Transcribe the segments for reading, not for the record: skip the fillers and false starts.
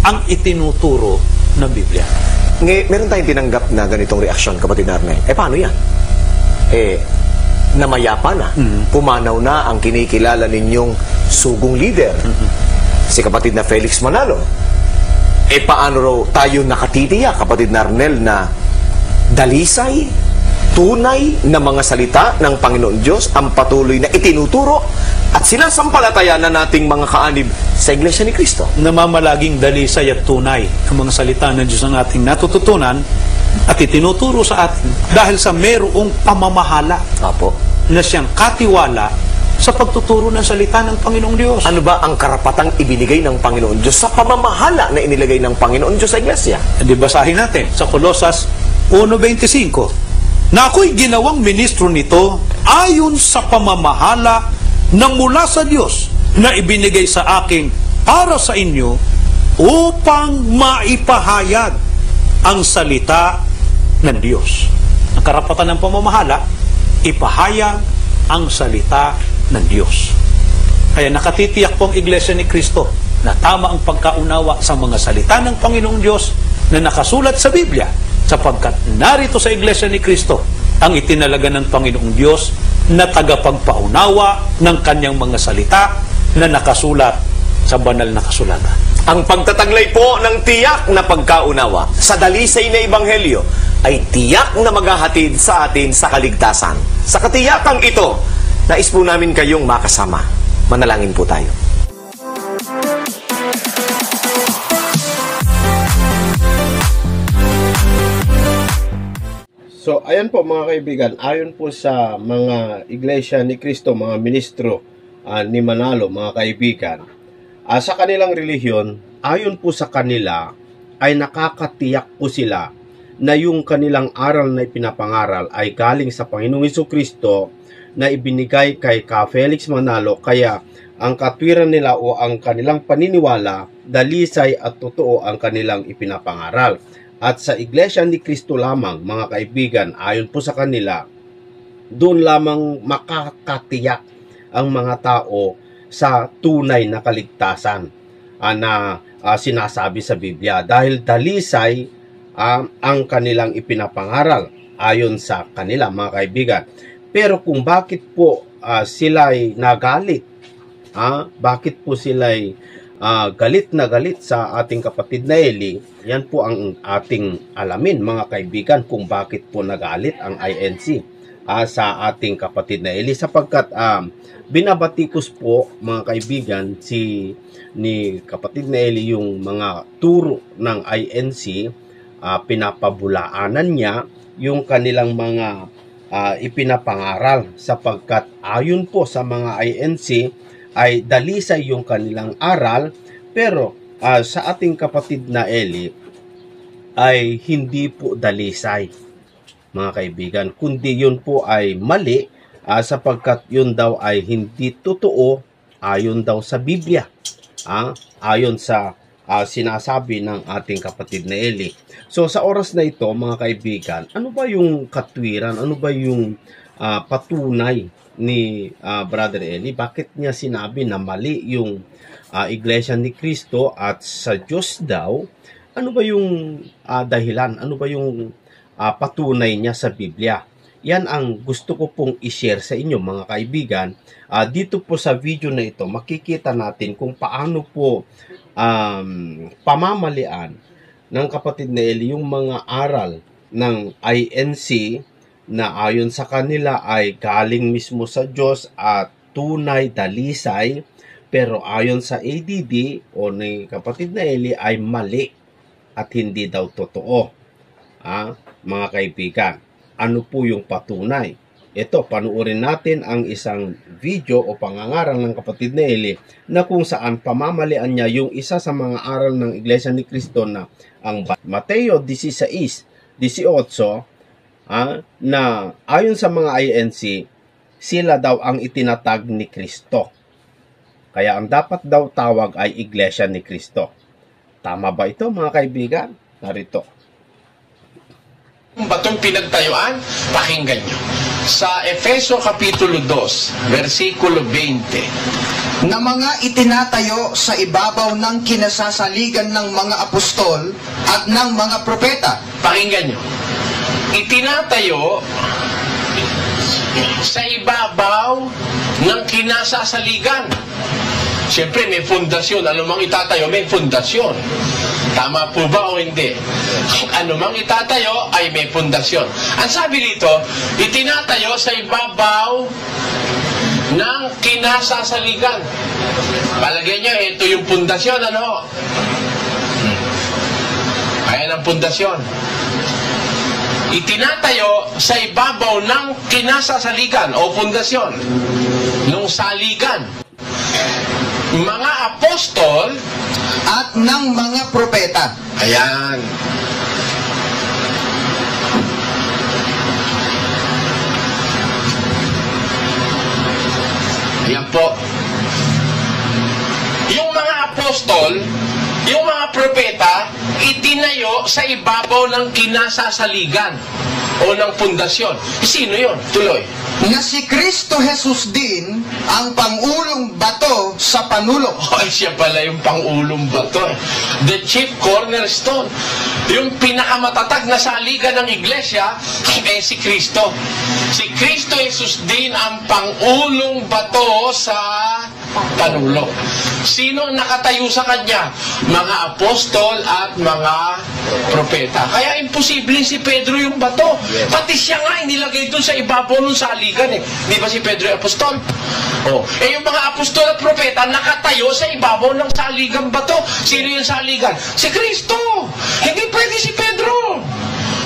ang itinuturo ng Biblia. Meron tayong tinanggap na ganitong reaksyon, kapatid Arnel. Paano yan? Namayapa na. Pumanaw na ang kinikilala ninyong sugong leader. Si kapatid na Felix Manalo. Paano raw tayo nakatitiyak, kapatid na Arnel, na dalisay, tunay na mga salita ng Panginoon Diyos ang patuloy na itinuturo at sinasampalataya na nating mga kaanib sa Iglesia ni Cristo? Namamalaging dalisay at tunay ang mga salita ng Diyos ang ating natututunan at itinuturo sa atin dahil sa merong pamamahala na siyang katiwala sa pagtuturo ng salita ng Panginoong Diyos. Ano ba ang karapatang ibinigay ng Panginoon Diyos sa pamamahala na inilagay ng Panginoon Diyos sa Iglesia? Hindi, basahin natin sa Colosas 1:25. Na ako'y ginawang ministro nito ayon sa pamamahala na mula sa Diyos na ibinigay sa akin para sa inyo upang maipahayag ang salita ng Diyos. Ang karapatan ng pamamahala, ipahayag ang salita ng Diyos. Kaya nakatitiyak po ang Iglesia ni Cristo na tama ang pagkaunawa sa mga salita ng Panginoong Diyos na nakasulat sa Biblia, sapagkat narito sa Iglesia ni Cristo ang itinalaga ng Panginoong Diyos na tagapagpaunawa ng kanyang mga salita na nakasulat sa banal na kasulatan. Ang pagtataglay po ng tiyak na pagkaunawa sa dalisay na Ebanghelyo ay tiyak na maghahatid sa atin sa kaligtasan. Sa katiyakang ito, nais po namin kayong makasama. Manalangin po tayo. So, ayan po mga kaibigan, ayon po sa mga Iglesia ni Cristo, mga ministro ni Manalo, mga kaibigan, sa kanilang relihiyon, ayon po sa kanila, ay nakakatiyak po sila na yung kanilang aral na ipinapangaral ay galing sa Panginoong Jesucristo na ibinigay kay Felix Manalo. Kaya ang katwiran nila o ang kanilang paniniwala, dalisay at totoo ang kanilang ipinapangaral. At sa Iglesia ni Cristo lamang, mga kaibigan, ayon po sa kanila, doon lamang makakatiyak ang mga tao sa tunay na kaligtasan na sinasabi sa Biblia. Dahil dalisay ang kanilang ipinapangaral ayon sa kanila, mga kaibigan. Pero kung bakit po sila'y nagalit, bakit po sila'y galit na galit sa ating kapatid na Eli, yan po ang ating alamin, mga kaibigan, kung bakit po nagalit ang INC sa ating kapatid na Eli, sapagkat binabatikos po, mga kaibigan, ni kapatid na Eli yung mga turo ng INC, pinapabulaanan niya yung kanilang mga ipinapangaral, sapagkat ayon po sa mga INC ay dalisay yung kanilang aral, pero sa ating kapatid na Eli ay hindi po dalisay, mga kaibigan, kundi yun po ay mali, sapagkat yun daw ay hindi totoo ayon daw sa Biblia, ayon sa sinasabi ng ating kapatid na Eli. So sa oras na ito, mga kaibigan, ano ba yung katwiran, ano ba yung patunay ni Brother Eli? Bakit niya sinabi na mali yung Iglesia ni Cristo at sa Diyos daw? Ano ba yung dahilan? Ano ba yung patunay niya sa Biblia? Yan ang gusto ko pong i-share sa inyo, mga kaibigan. Dito po sa video na ito, makikita natin kung paano po pamamalian ng kapatid na Eli yung mga aral ng INC na ayon sa kanila ay galing mismo sa Diyos at tunay, dalisay, pero ayon sa ADD o ni kapatid na Eli ay mali at hindi daw totoo. Mga kaibigan, ano po yung patunay? Ito, panuorin natin ang isang video o pangangaral ng kapatid na Eli na kung saan pamamalian niya yung isa sa mga aral ng Iglesia ni Cristo na ang Mateo 16:18, na ayon sa mga INC, sila daw ang itinatag ni Kristo. Kaya ang dapat daw tawag ay Iglesia ni Cristo. Tama ba ito, mga kaibigan? Narito. Batong pinagtayuan, pakinggan nyo. sa Efeso Kapitulo 2, versikulo 20. Na mga itinatayo sa ibabaw ng kinasasaligan ng mga apostol at ng mga propeta. Pakinggan nyo. Itinatayo sa ibabaw ng kinasasaligan. Siyempre, may fundasyon. Ano mang itatayo, may fundasyon. Tama po ba o hindi? Ano mang itatayo, ay may fundasyon. Ang sabi dito, itinatayo sa ibabaw ng kinasasaligan. Palagay nyo, ito yung fundasyon, ano? Ayan ang fundasyon. Itinatayo sa ibabaw ng kinasasaligan o fundasyon ng saligan. Mga apostol At ng mga propeta. ayan. Ayan po. Yung mga apostol, yung mga propeta, itinayo sa ibabaw ng kinasasaligan o ng pundasyon. Sino yun? Tuloy. Na si Kristo Jesus din ang pangulong bato sa panulo. Ay, siya pala yung pang-ulong bato. The chief cornerstone. Yung pinakamatatag na saligan ng iglesia, si Kristo. Si Kristo Jesus din ang pang-ulong bato sa panulo. Sino ang nakatayo sa kanya? Mga apostol at mga propeta. Kaya imposible si Pedro yung bato. Pati siya nga inilagay doon sa ibabaw ng saligan eh. Di ba si Pedro yung apostol? Oh. Eh yung mga apostol at propeta nakatayo sa ibabaw ng saligang bato. Sino yung saligan? Si Kristo! Hindi pwede si Pedro!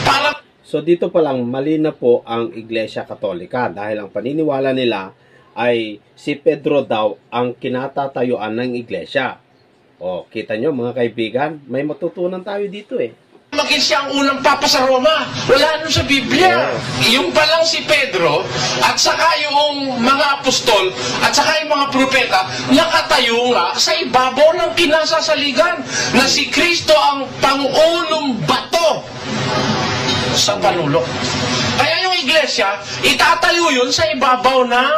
Para So dito pa lang mali na po ang Iglesia Katolika dahil ang paniniwala nila ay si Pedro daw ang kinatatayuan ng iglesia. O, kita nyo mga kaibigan, may matutunan tayo dito eh. maging siya ang unang papa sa Roma. Wala nun sa Biblia. Yung pa lang si Pedro, at saka yung mga apostol, at saka yung mga propeta, nakatayo nga sa ibabaw ng kinasasaligan na si Kristo ang pangulong bato sa panulo. Kaya yung iglesia, itatayo yun sa ibabaw ng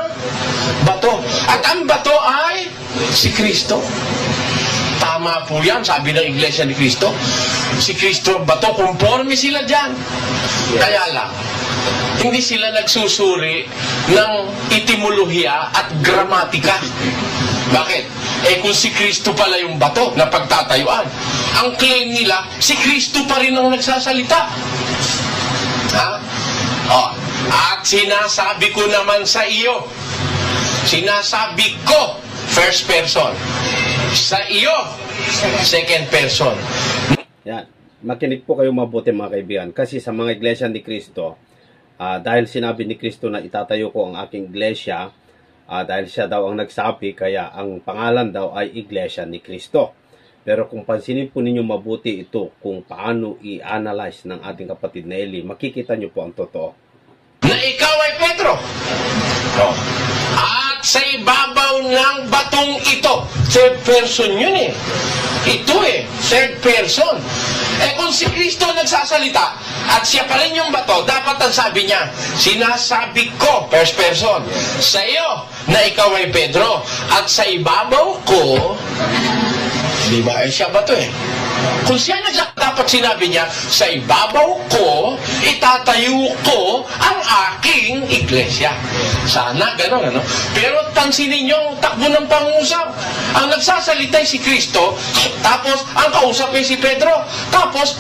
bato. At ang bato ay si Kristo. Tama po yan, sabi ng Iglesia ni Kristo. Si Kristo ang bato, conforme sila dyan. Kaya lang, hindi sila nagsusuri ng etimolohiya at gramatika. Bakit? Eh kung si Kristo pala yung bato na pagtatayuan, ang claim nila, si Kristo pa rin ang nagsasalita. Ha? Oh. At sinasabi ko naman sa iyo, sinasabi ko, first person. Sa iyo, second person. Yan. Makinig po kayo mabuti mga kaibigan. Kasi sa mga iglesia ni Kristo, dahil sinabi ni Kristo na itatayo ko ang aking iglesia, dahil siya daw ang nagsabi, kaya ang pangalan daw ay Iglesia ni Kristo. Pero kung pansinin po ninyo mabuti ito, kung paano i-analyze ng ating kapatid na Eli, makikita nyo po ang totoo. Na ikaw ay Pedro. Oh. At sa ibabaw ng batong ito, third person yun eh. Ito eh, third person. Eh kung si Kristo nagsasalita at siya pa rin yung bato, dapat ang sabi niya, sinasabi ko, first person, sa iyo na ikaw ay Pedro. At sa ibabaw ko, di ba, eh siya bato eh. Kung siya dapat sinabi niya, sa ibabaw ko, itatayo ko ang aking iglesia. Sana gano'n, ano? Pero pansinin niyo ang takbo ng pangusap. Ang nagsasalita si Kristo, tapos ang kausap ay si Pedro. Tapos,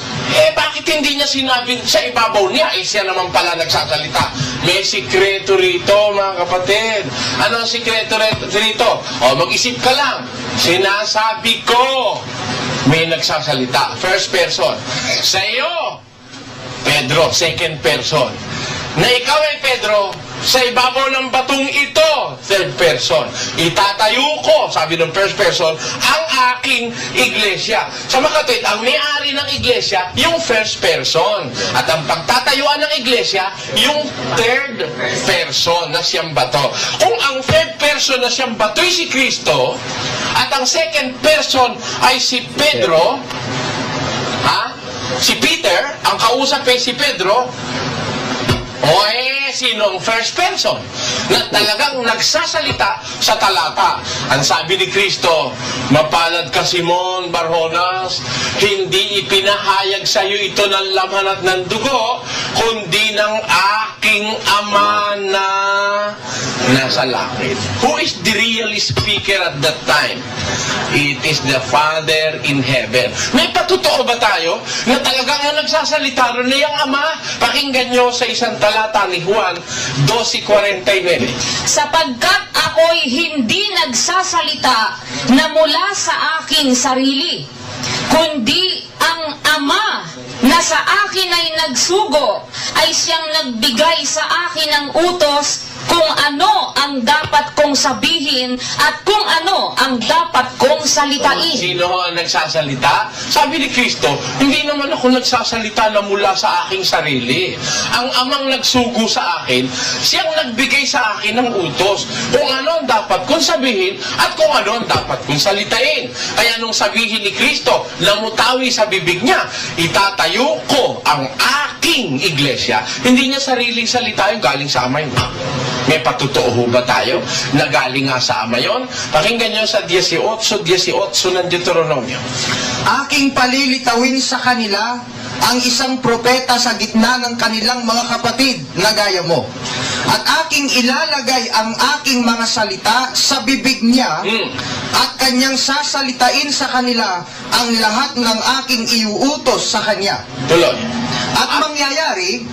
bakit hindi niya sinabing sa ibabaw niya? Siya naman pala nagsasalita. May sikreto rito, mga kapatid. Ano ang sikreto rito? Mag-isip ka lang. Sinasabi ko, may nagsasalita. First person. Sa iyo, Pedro, second person. Na ikaw ay Pedro, sa ibabaw ng batong ito, third person. Itatayo ko, sabi ng first person, ang aking iglesia. Sa makatwid, ang may-ari ng iglesia, yung first person. At ang pagtatayuan ng iglesia, yung third person na siyang bato. Kung ang third person na siyang bato ay si Kristo, at ang second person ay si Pedro, si Peter, ang kausap ay si Pedro, sino ang first person na talagang nagsasalita sa talata? Ang sabi ni Kristo, mapalad ka Simon Barjonas, hindi ipinahayag sa iyo ito ng laman at ng dugo, kundi ng aking Ama na nasa langit. Who is the real speaker at that time? It is the Father in heaven. May patotoo ba tayo na talagang ang nagsasalita ron na yung Ama? Pakinggan nyo sa isang talata ni Juan 12:49. Sapagkat ako'y hindi nagsasalita na mula sa aking sarili, kundi ang Ama na sa akin ay nagsugo ay siyang nagbigay sa akin ng utos kung ano ang dapat kong sabihin at kung ano ang dapat kong salitain. Sino ang nagsasalita? Sabi ni Kristo, hindi naman ako nagsasalita na mula sa aking sarili. Ang Amang nagsugo sa akin, siyang nagbigay sa akin ng utos kung ano ang dapat kong sabihin at kung ano ang dapat kong salitain. Kaya nung sabihin ni Kristo, namutawi sa bibig niya, itatayo ko ang aking iglesia. Hindi niya sariling salita yung galing sa Ama yun. May patutoo ba tayo na galing nga sa Ama yun? Pakinggan nyo sa 18:18 ng Deuteronomio. Aking palilitawin sa kanila ang isang propeta sa gitna ng kanilang mga kapatid na gaya mo. At aking ilalagay ang aking mga salita sa bibig niya at kanyang sasalitain sa kanila ang lahat ng aking iuutos sa kanya. Tuloy. At mangyayari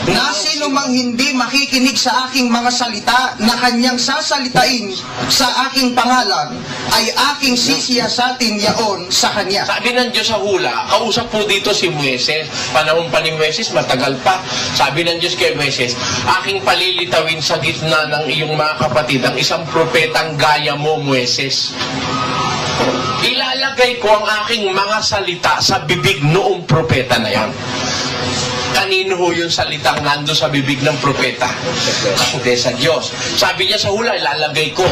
na sino mang hindi makikinig sa aking mga salita na kanyang sasalitain sa aking pangalan ay aking sisiyasatin yaon sa kanya. Sabi ng Diyos sa hula, kausap po dito si Moises. Panahon pa ni Moises, matagal pa. Sabi ng Diyos kay Moises, aking palilitawin sa gitna ng iyong mga kapatid ang isang propetang gaya mo, Moises. Ilalagay ko ang aking mga salita sa bibig noong propeta na yan. Kanino ho yung salitang nando sa bibig ng propeta? Hindi sa Diyos. Sabi niya sa hula, ilalagay ko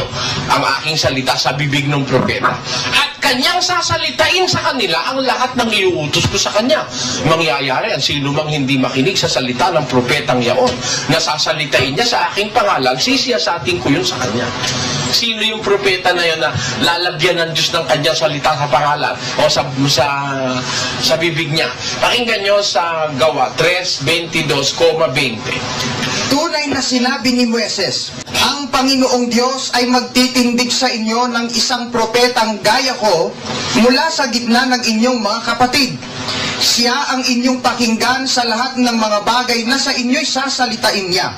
ang aking salita sa bibig ng propeta. At kanyang sasalitain sa kanila ang lahat ng iuutos ko sa kanya. Mangyayari ang sino mang hindi makinig sa salita ng propetang yaon, na sasalitain niya sa aking pangalan, sisiyasatin ko yun sa kanya. Sino yung propeta na yun na lalagyan ng Diyos ng kanyang salita sa pangalan o sa bibig niya? Pakinggan nyo sa Gawa 3:22,20. Tunay na sinabi ni Moises, ang Panginoong Diyos ay magtitindig sa inyo ng isang propetang gaya ko mula sa gitna ng inyong mga kapatid. Siya ang inyong pakinggan sa lahat ng mga bagay na sa inyo'y sasalitain niya.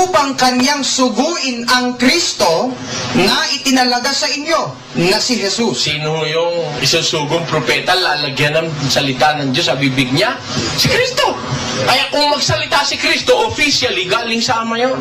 Upang kanyang suguin ang Kristo na itinalaga sa inyo na si Jesus. Sino yung isusugong propeta lalagyan ng salita ng Diyos sa bibig niya? Si Kristo. Kaya kung magsalita si Kristo, officially galing sa Ama yun.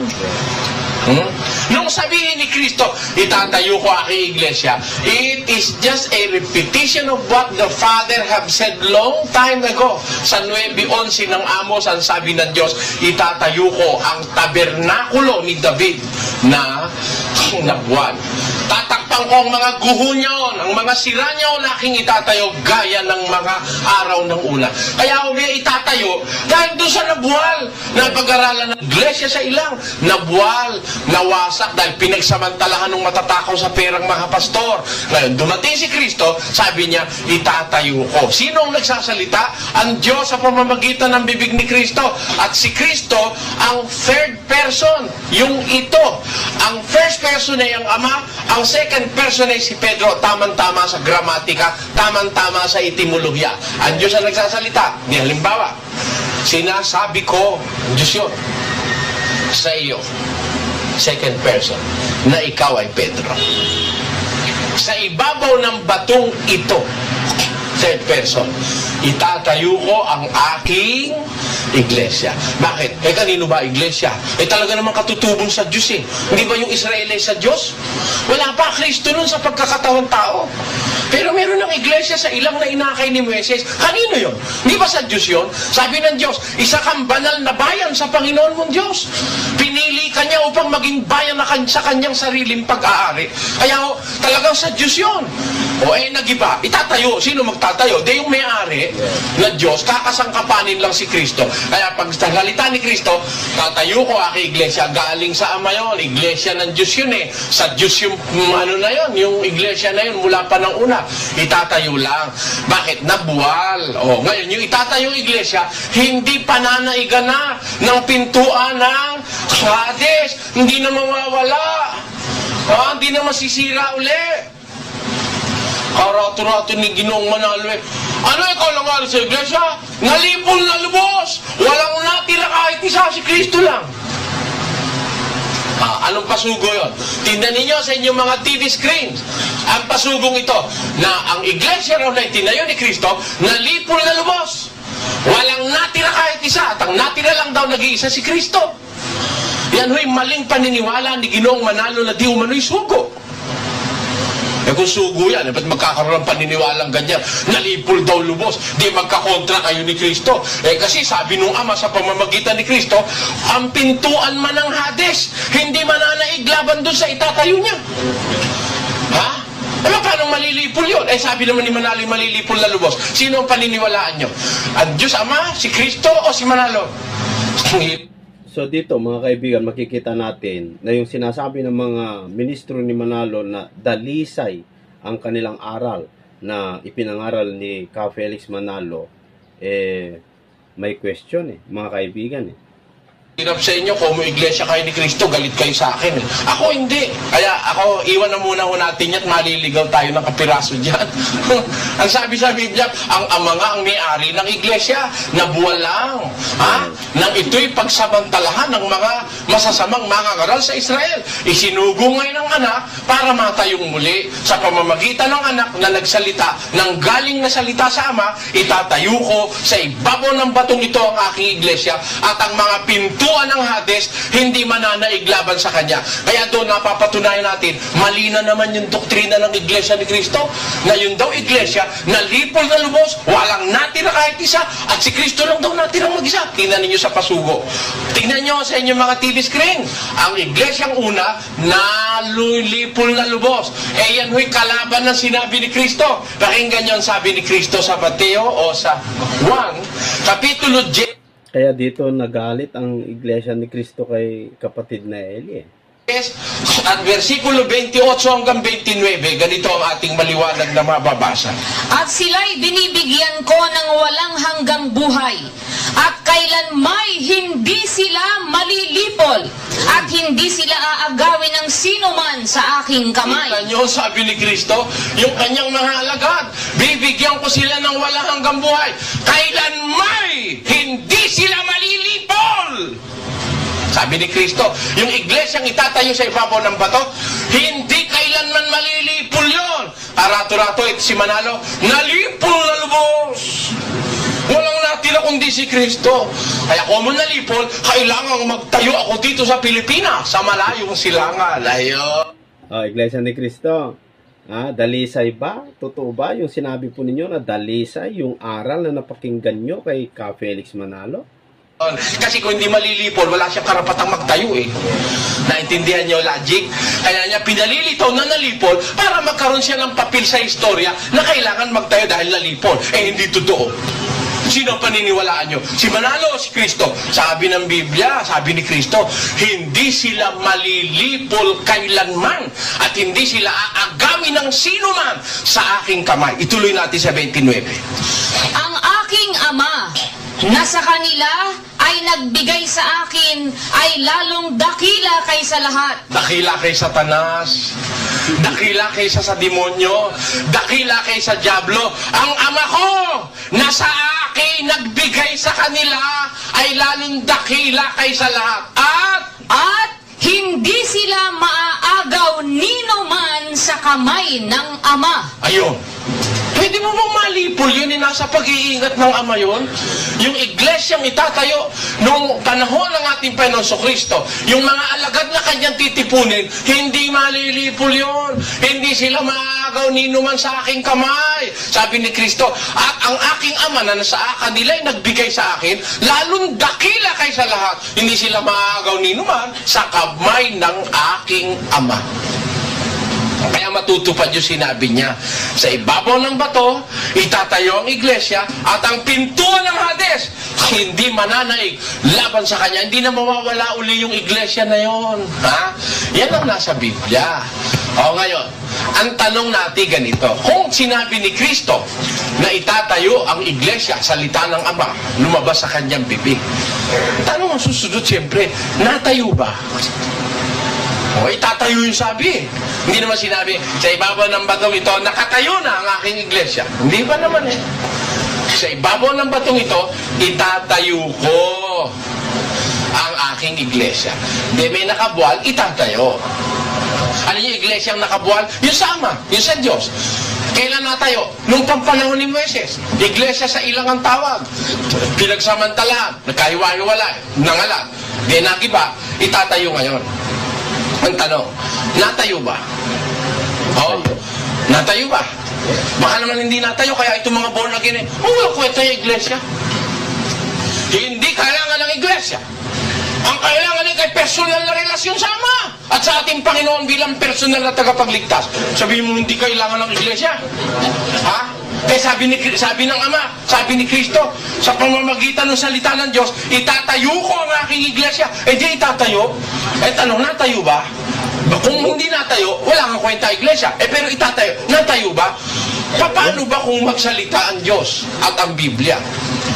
Nung sabihin ni Kristo, itatayo ko aking iglesia, it is just a repetition of what the Father have said long time ago. Sa 9:11 ng Amos, ang sabi ng Diyos, itatayo ko ang tabernakulo ni David na nabuwan. Tatakpan ko ang mga guho niyon, ang mga sira niyon, aking itatayo gaya ng mga araw ng una. Kaya ako may itatayo dahil doon sa nabuwal na pag-aralan ng iglesia sa ilang nabuwal, nawasak dahil pinagsamantalahan ng matatakaw sa perang mga pastor. Ngayon, dumating si Kristo, sabi niya, itatayo ko. Sino ang nagsasalita? Ang Diyos sa pamamagitan ng bibig ni Kristo. At si Kristo, ang third person, yung ito. Ang first person ay ang Ama, ang second person ay si Pedro, tamang-tama sa gramatika, tamang-tama sa etimologya. Ang Diyos ang nagsasalita. Di halimbawa, sinasabi ko, Diyos yun, sa iyo, second person, na ikaw ay Pedro. Sa ibabaw ng batong ito, third person, itatayo ko ang aking iglesia. Bakit? Kanino ba iglesia? Talaga namang katutubong sa Diyos eh. Hindi ba yung Israel ay sa Diyos? Wala pa Kristo nun sa pagkakatawang tao. Pero meron ng iglesia sa ilang na inakay ni Moises. Kanino yun? Hindi ba sa Diyos yun? Sabi ng Diyos, isa kang banal na bayan sa Panginoon mong Diyos. Pinili ka niya upang maging bayan na sa kanyang sariling pag-aari. Kaya talagang sa Diyos yun. O nagiba, itatayo. Sino magtatayo? Di yung may-ari na Diyos, kakasangkapanin lang si Kristo. Kaya pag salita ni Kristo, tatayo ko aking iglesia, galing sa Ama yon, iglesia ng Diyos yun eh. Sa Diyos yung ano na yon, yung iglesia na yun, mula pa ng una, itatayo lang. Bakit? Nabuwal. O, ngayon, yung itatayo iglesia, hindi pananaigan na ng pintuan ng Hades. Hindi na mawawala. Hindi na masisira uli. Karato-rato ni Ginoong Manalo eh. Ano ikaw lang sa iglesia? Nalipol na lubos. Walang natira kahit isa, si Kristo lang. Anong pasugo yon? Tingnan ninyo sa inyong mga TV screens. Ang pasugong ito, na ang iglesia raw na itinayo ni Kristo, nalipol na lubos. Walang natira kahit isa. At ang natira lang daw nag-iisa si Kristo. Yan ho'y maling paniniwala ni Ginoong Manalo na di umano'y sugo. Kung sugo yan, ba't magkakaroon ng paniniwalang ganyan? Nalipol daw lubos, di magkakontra kayo ni Kristo. Kasi sabi nung Ama sa pamamagitan ni Kristo, ang pintuan man ng Hades, hindi mananaig laban doon sa itatayo niya. Ha? Paano malilipol yun? Sabi naman ni Manalo, malilipol na lubos. Sino ang paniniwalaan nyo? Ang Diyos Ama, si Kristo o si Manalo? So dito mga kaibigan, makikita natin na yung sinasabi ng mga ministro ni Manalo na dalisay ang kanilang aral na ipinangaral ni Ka Felix Manalo, may question mga kaibigan Hirap sa inyo, kung iglesia kayo ni Kristo, galit kayo sa akin. Ako hindi. Kaya ako, iwan na muna ho natin yan, maliligaw tayo ng kapiraso dyan. Ang sabi sa Biblia, ang Ama nga ang may-ari ng iglesia, nabuwal lang. Nang ito'y pagsamantalahan ng mga masasamang mangangaral sa Israel. Isinugo ngayon ng anak para matayong muli. Sa pamamagitan ng anak na nagsalita, ng galing na salita sa Ama, itatayo ko sa ibabaw ng batong ito ang aking iglesia, at ang mga pintuan ng Hades, hindi mananaig laban sa kanya. Kaya doon napapatunayan natin, mali na naman yung doktrina ng iglesia ni Kristo, na yun daw iglesia, nalipol na lubos, walang natira kahit isa, at si Kristo lang daw natirang mag-isa. Tingnan ninyo sa pasugo. Tingnan nyo sa inyong mga TV screen. Ang iglesyang una, nalulipol na lubos. Yan ho'y kalaban ng sinabi ni Kristo. Pakinggan nyo ang sabi ni Kristo sa Mateo o sa Juan, Kapitulo 10. Kaya dito nagalit ang iglesia ni Kristo kay kapatid na Eli At versikulo 28 hanggang 29, ganito ang ating maliwanag na mababasa. At sila'y binibigyan ko ng walang hanggang buhay, at kailanmay hindi sila malilipol, at hindi sila aagawin ng sino man sa aking kamay. Kita nyo, sabi ni Kristo, yung kanyang mga alagad, bibigyan ko sila ng walang hanggang buhay. Kailanmay hindi sila malilipol. Sabi ni Kristo, yung iglesyang itatayo sa ibabaw ng bato, hindi kailanman malilipol yun. Arato-rato, ito si Manalo, nalipol na lubos. Walang natira kundi si Kristo. Kaya kung mo nalipol, kailangan magtayo ako dito sa Pilipinas, sa malayong silangan. Layo. Iglesia ni Kristo, dalisay ba? Totoo ba yung sinabi po ninyo na dalisay yung aral na napakinggan nyo kay Ka Felix Manalo? Kasi kung hindi malilipol, wala siyang karapatang magtayo Naintindihan niyo logic? Kaya niya pinalilitaw na nalipol para magkaroon siya ng papel sa istorya na kailangan magtayo dahil nalipol. Hindi totoo. Sino ang paniniwalaan nyo? Si Manalo o si Kristo? Sabi ng Biblia, sabi ni Kristo, hindi sila malilipol kailanman at hindi sila aagawin ng sino man sa aking kamay. Ituloy natin sa 29. Ang aking Ama na sa kanila ay nagbigay sa akin ay lalong dakila kaysa lahat. Dakila kay Satanas, dakila kaysa sa demonyo, dakila kaysa Diablo. Ang Ama ko na sa akin nagbigay sa kanila ay lalong dakila kaysa lahat. At hindi sila maaagaw nino man sa kamay ng Ama. Ayun. Pwede mo bang malipol yun? Nasa pag-iingat ng Ama yun? Yung iglesyang itatayo nung panahon ng ating Panginoon Kristo, yung mga alagad na kanyang titipunin, hindi malilipol yun. Hindi sila maagaw nino man sa aking kamay. Sabi ni Kristo, at ang aking Ama na nasa kanila ay nagbigay sa akin, lalong dakila kaysa lahat. Hindi sila maagaw nino man sa kamay ng aking Ama. Kaya matutupad yung sinabi niya. Sa ibabaw ng bato, itatayo ang iglesia at ang pintuan ng Hades hindi mananaig laban sa kanya. Hindi na mawawala uli yung iglesia na yon. Ha? Yan ang nasa Biblia. O ngayon, ang tanong natin ganito, kung sinabi ni Kristo na itatayo ang iglesia, salita ng Ama, lumabas sa kanyang bibig. Tanong ang susunod siyempre, natayo ba? O itatayo yung sabi. Hindi naman sinabi, sa ibabaw ng batong ito, nakatayo na ang aking iglesia. Hindi pa naman eh. Sa ibabaw ng batong ito, itatayo ko ang aking iglesia. Hindi may nakabuwal, itatayo. Ano yung iglesia ang nakabuwal? Yung sa Ama, yung sa Diyos. Kailan natayo? Nung pampanahon ni Moises. Iglesia sa ilang ang tawag. Pinagsamantalahan, nagkahiwa-hiwalay, nangalan. Di nagiba, itatayo ngayon. Ang tanong, natayo ba? Oo, natayo ba? Baka naman hindi natayo, kaya itong mga born again walang kwenta yung iglesia. Hindi kailangan ng iglesia. Ang kailangan ay kay personal na relasyon sa Ama at sa ating Panginoon bilang personal na tagapagligtas. Sabihin mo, hindi kailangan ng iglesia. Ha? Kaya sabi ng Ama, sabi ni Kristo, sa pamamagitan ng salita ng Diyos, itatayo ko ang aking iglesia. Eh di itatayo? Eh tanong, natayo ba? Kung hindi natayo, wala kang kwenta iglesia. Eh pero itatayo, natayo ba? Paano ba kung magsalita ang Diyos at ang Biblia?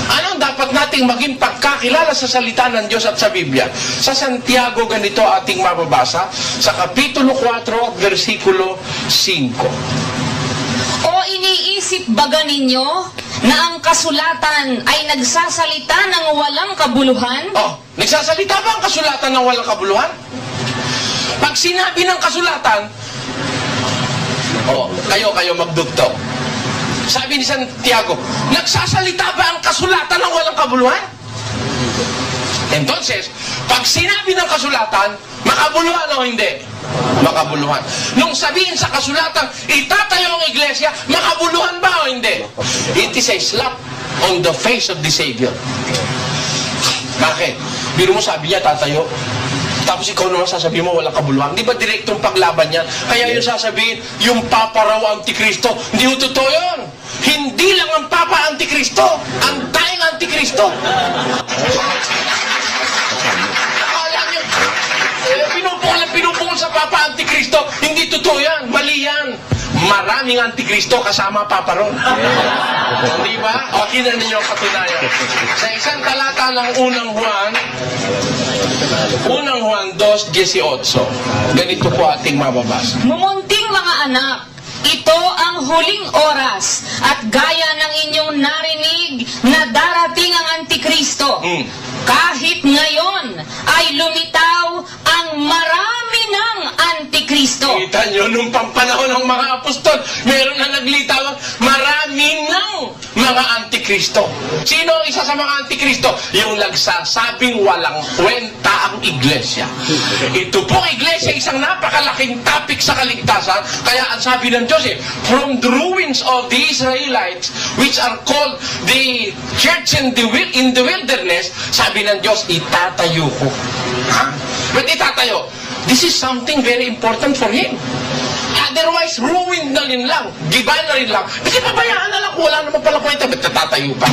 Anong dapat nating maging pagkakilala sa salita ng Diyos at sa Biblia? Sa Santiago, ganito ating mababasa, sa Kapitulo 4, versikulo 5. O iniisip baga ninyo na ang kasulatan ay nagsasalita ng walang kabuluhan? Oh, nagsasalita ba ang kasulatan ng walang kabuluhan? Pag sinabi ng kasulatan, kayo magdugtong. Sabi ni Santiago, nagsasalita ba ang kasulatan ng walang kabuluhan? Entonces, pag sinabi ng kasulatan, makabuluhan o hindi? Makabuluhan. Nung sabihin sa kasulatan, itatayo ang iglesia, makabuluhan ba o hindi? It is a slap on the face of the Savior. Bakit? Biro mo sabi niya, tatayo. Tapos ikaw naman sasabihin mo, walang kabuluhan. Di ba direktong paglaban yan? Kaya yung sasabihin, yung Papa raw Antikristo. Hindi mo totoo yun. Hindi lang ang Papa Antikristo. Ang tayong Antikristo. Alam nyo, pinupungol sa Papa Antikristo. Hindi totoo yan. Mali yan. Maraming Antikristo kasama Papa ron. Di ba? O, kinan ninyo ang katunayan. Sa isang talata ng unang Juan 2:18. Ganito po ating mababasa. Mumunting mga anak, ito ang huling oras at gaya ng inyong narinig na darating ang Antikristo. Kahit ngayon ay lumitaw ang marami ng Antikristo. Kita nyo, nung pampanahon ng mga apostol, meron na naglitaw, marami ng mga Antikristo. Sino ang isa sa mga Antikristo? Yung nagsasabing walang kwenta ang iglesia. Ito pong iglesia, isang napakalaking topic sa kaligtasan. Kaya ang sabi ng Diyos from the ruins of the Israelites, which are called the church in the wilderness, sabi ng Diyos, itatayo ko. Ha? But itatayo, this is something very important for Him. Otherwise, ruined na rin lang, giba na rin lang. Kasi pabayaan na lang, wala naman pala kwenta, ba't natatayo pa?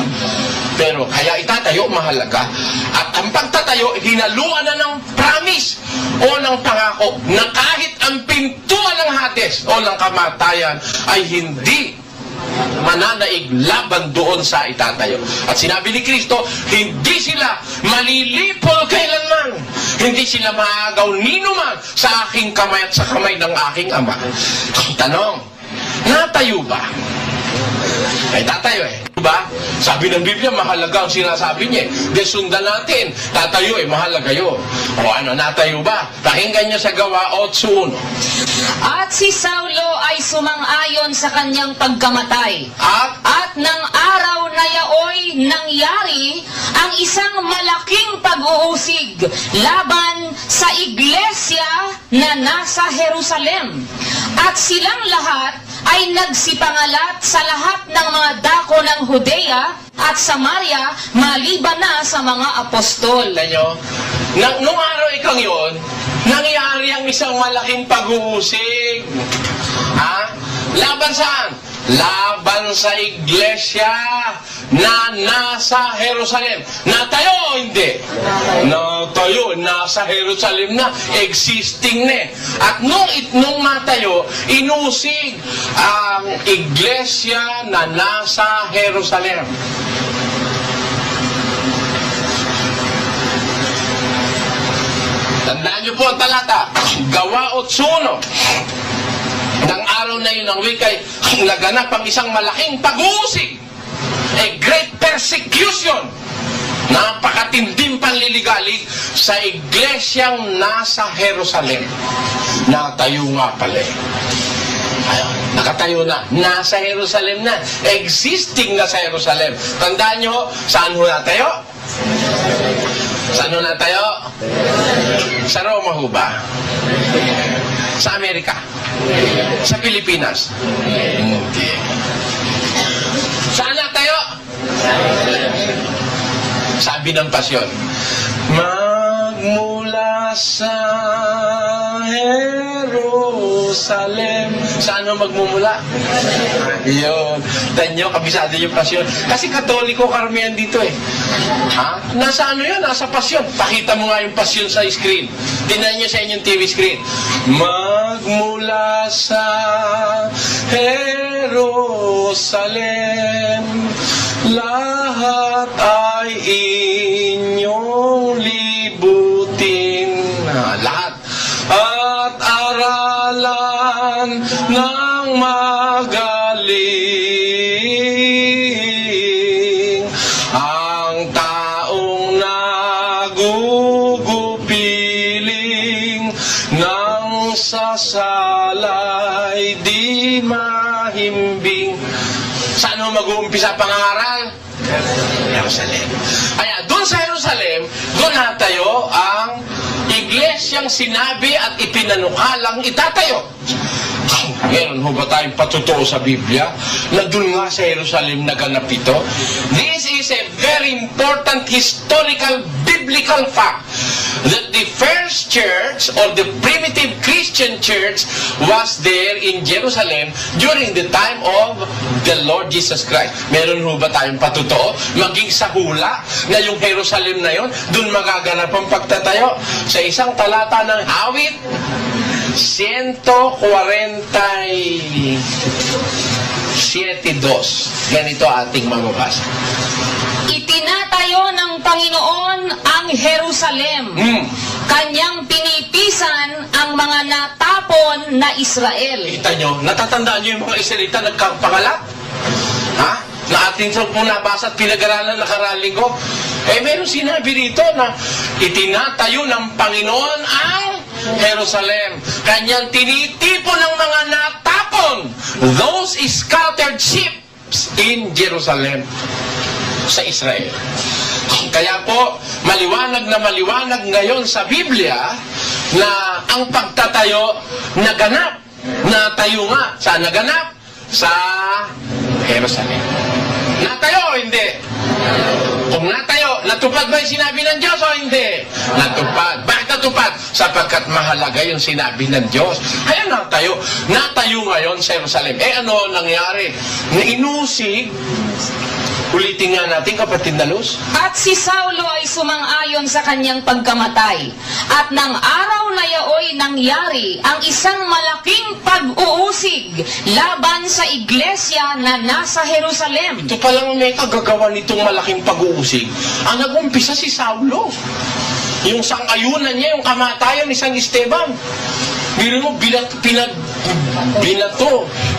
Pero kaya itatayo, mahalaga. At ang pagtatayo, hinaluan na ng promise o ng pangako na kahit ang pintuan ng Hades o ng kamatayan ay hindi mananaig laban doon sa itatayo. At sinabi ni Kristo, hindi sila malilipol kailanman. Hindi sila maagaw ninuman sa aking kamay at sa kamay ng aking Ama. Tanong, natayo ba? Ay tatayo Diba? Sabi ng Biblia, mahalaga ang sinasabi niya. De sundan natin, tatayo mahalaga yun. O ano, natayo ba? Pakinggan niyo sa Gawa 8:1. At si Saulo ay sumang-ayon sa kanyang pagkamatay. At ng araw na yaoy nangyari ang isang malaking pag-uusig laban sa iglesia na nasa Jerusalem. At silang lahat ay nagsipangalat sa lahat ng mga dako ng Judea at Samaria maliban na sa mga apostol. Nung araw ikang yon, nangyari ang isang malaking pag-uusig. Ha? Laban saan? Laban sa iglesia na nasa Jerusalem. Natayo o hindi? Natayo. Nasa Jerusalem na. Existing na. At nung natayo, inusig ang iglesia na nasa Jerusalem. Tandaan niyo po ang talata. Gawa 8:1. Nang araw na yun ng week ay naganap ang isang malaking pag-uusig. A great persecution. Napakatinding panliligalig sa iglesyang nasa Jerusalem. Natayo nga pala eh. Ayun, nakatayo na. Nasa Jerusalem na. Existing na sa Jerusalem. Tandaan nyo, saan ho natayo? Saan ho natayo? Sa Roma ho ba? Sa Amerika? Sa Pilipinas? Hindi. Saan natayo? Sabi ng pasyon, magmula sa Jerusalem. Saan mo magmumula? Yun. Tanyo, kabisado yung pasyon. Kasi Katoliko karamihan dito eh. Ha? Nasa ano yun? Nasa pasyon. Pakita mo nga yung pasyon sa screen. Tingnan nyo sa inyong TV screen. Magmula sa Jerusalem, lahat ay inyong libutin. Lahat. At aralan ng magaling ang taong nagugupiling ng sasalay di mahimbing. Saan mo mag-uumpisa pangaral? Jerusalem. Kaya doon sa Jerusalem, doon natayo ang iglesyang sinabi at ipinanukalang itatayo. Meron ho ba tayong patutuo sa Biblia na doon nga sa Jerusalem naganap ito? This is a very important historical biblical fact that the first church or the primitive Christian church was there in Jerusalem during the time of the Lord Jesus Christ. Meron ho ba tayong patutuo? Maging sa hula na yung Jerusalem na yon, doon magaganap ang pagtatayo. Sa isang talata ng Awit 147:2. Ganito ating mababasa. Itinatayo ng Panginoon ang Jerusalem. Kanyang pinipisan ang mga natapon na Israel. Kita nyo, natatandaan nyo yung mga Israelita nagkapangalat? Ha? Na ating po nabasa at pinag-aralan nakaraling ko. Meron sinabi rito na itinatayo ng Panginoon ang Jerusalem. Kanyang tinitipon ng mga natapon, those scattered sheep in Jerusalem, sa Israel. Kaya po, maliwanag na maliwanag ngayon sa Biblia na ang pagtatayo naganap. Natayo nga. Saan naganap? Sa Jerusalem. Natayo o hindi? Kung natayo, natupad ba yung sinabi ng Diyos o hindi? Natupad. Bakit natupad? Sapagkat mahalaga yung sinabi ng Diyos. Kaya natayo. Natayo ngayon sa Jerusalem. Ano nangyari? Inusig. Ulitin nga natin, kapatid na Luz. At si Saulo ay sumang-ayon sa kanyang pagkamatay. At ng araw na yaoy nangyari ang isang malaking pag-uusig laban sa iglesia na nasa Jerusalem. Ito palang may kagagawa nitong malaking pag-uusig. Ang nag-umpisa si Saulo. Yung sang-ayunan niya, yung kamatayan ni San Esteban. Biro mo,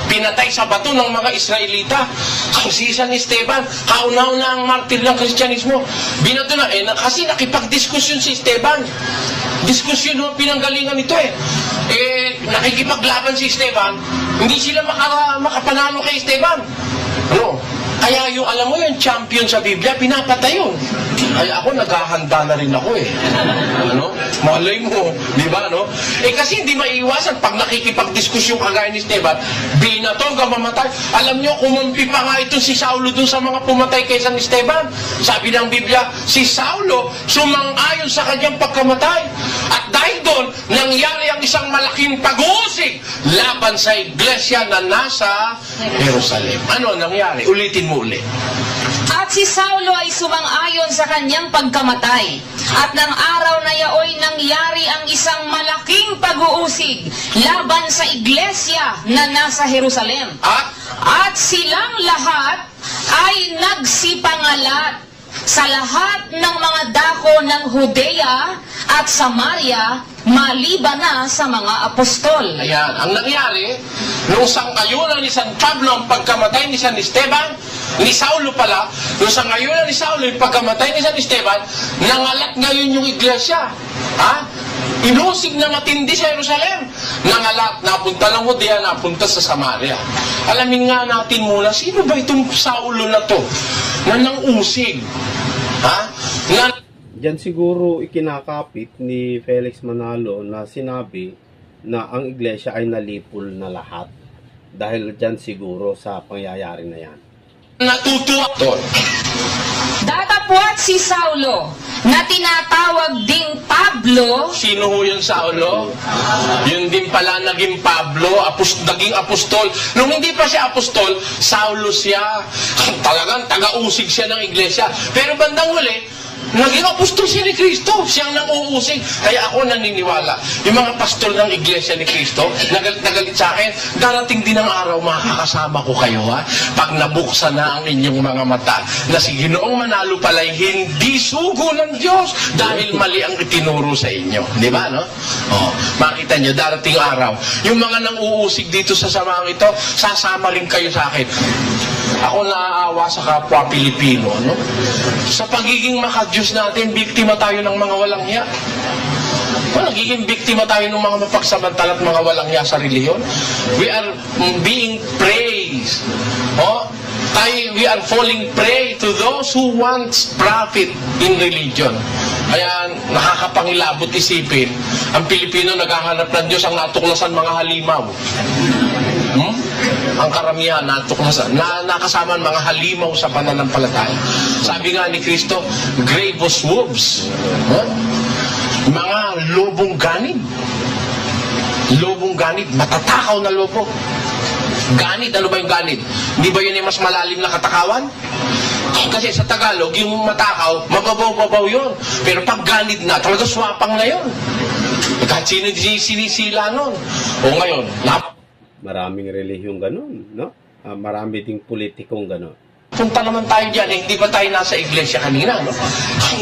pinatay sa bato ng mga Israelita. Si San Esteban, kauna-una ang martir ng Kristyanismo. Binato na, kasi nakipag-diskusyon si Esteban. Diskusyon mo, pinanggalingan ito nakikipaglaban si Esteban, hindi sila makapanalo kay Esteban. Ano? Kaya yung, alam mo yung champion sa Biblia, pinapatay yun. Ay ako, naghahanda na rin ako eh. Ano? Malay mo, di ba, no? Eh kasi hindi maiiwasan pag nakikipagdiskusyon kagaya ni Esteban, binato hanggang mamatay. Alam nyo, kumampi pa nga ito si Saulo dun sa mga pumatay kaysa ni Esteban. Sabi ng Biblia, si Saulo sumang-ayon sa kanyang pagkamatay. At dahil doon, nangyari ang isang malaking pag-uusig laban sa iglesia na nasa Jerusalem. Ano nangyari? Ulitin mo ulit. At si Saulo ay sumang-ayon sa kanyang pagkamatay. At ng araw na yaoy nangyari ang isang malaking pag-uusig laban sa iglesia na nasa Jerusalem. At silang lahat ay nagsipangalat sa lahat ng mga dako ng Judea at Samaria, maliban na sa mga apostol. Ayan, ang nangyari, nung sangkayunan ni San Pablo ang pagkamatay ni San Esteban, ni Saulo pala, nung sangkayunan ni Saulo yung pagkamatay ni San Esteban, nangalat ngayon yung iglesia. Ha? Inusig na matindi sa Jerusalem. Nangalat, napunta ng Judea, napunta sa Samaria. Alamin nga natin muna, sino ba itong Saulo na to? Na nang-usig. Ha? Diyan siguro ikinakapit ni Felix Manalo na sinabi na ang iglesia ay nalipol na lahat. Dahil diyan siguro sa pangyayari na yan. Natutuwa to. Datapwat si Saulo, na tinatawag ding Pablo. Sino ho yung Saulo? Yun din pala naging Pablo, naging apostol. Nung hindi pa siya apostol, Saulo siya. Talagang taga-usig siya ng iglesia. Pero bandang huli, naging apostol siya ni Kristo. Siyang nang-uusig. Kaya ako naniniwala. Yung mga pastor ng iglesia ni Kristo, nagalit sa akin, darating din ang araw, makakasama ko kayo, ha? Pag nabuksan na ang inyong mga mata, na si Ginoong Manalo pala'y hindi sugo ng Diyos dahil mali ang itinuro sa inyo. Di ba, no? Oh, makita nyo, darating araw. Yung mga nang-uusig dito sa samahan ito, sasama rin kayo sa akin. Ako naaawa sa kapwa Pilipino, no? Sa pagiging makadiyos natin, biktima tayo ng mga walang hiya. Nagiging biktima tayo ng mga mapagsamantala at mga walang hiya sa reliyon. We are being praised. Oh, we are falling prey to those who want profit in religion. Kaya nakakapangilabot isipin, ang Pilipino naghahanap ng Diyos, ang natuklasan mga halimaw. Ang karamihan natuklasan, nakasama mga halimaw sa pananampalataya. Sabi nga ni Kristo, gravos wolves. Mga lobong ganid. Lobong ganid, matatakaw na lobo. Ganid, ano ba yung ganid? Hindi ba yun yung mas malalim na katakawan? Kasi sa Tagalog, yung matakaw, mababaw-babaw yun. Pero pag ganid na, talaga swapang na yun. Kahit sino sinisila nun. O ngayon, Maraming relihiyong ganun, no? Marami ding politikong ganun. punta naman tayo dyan, eh, hindi ba tayo nasa iglesia kanina, no?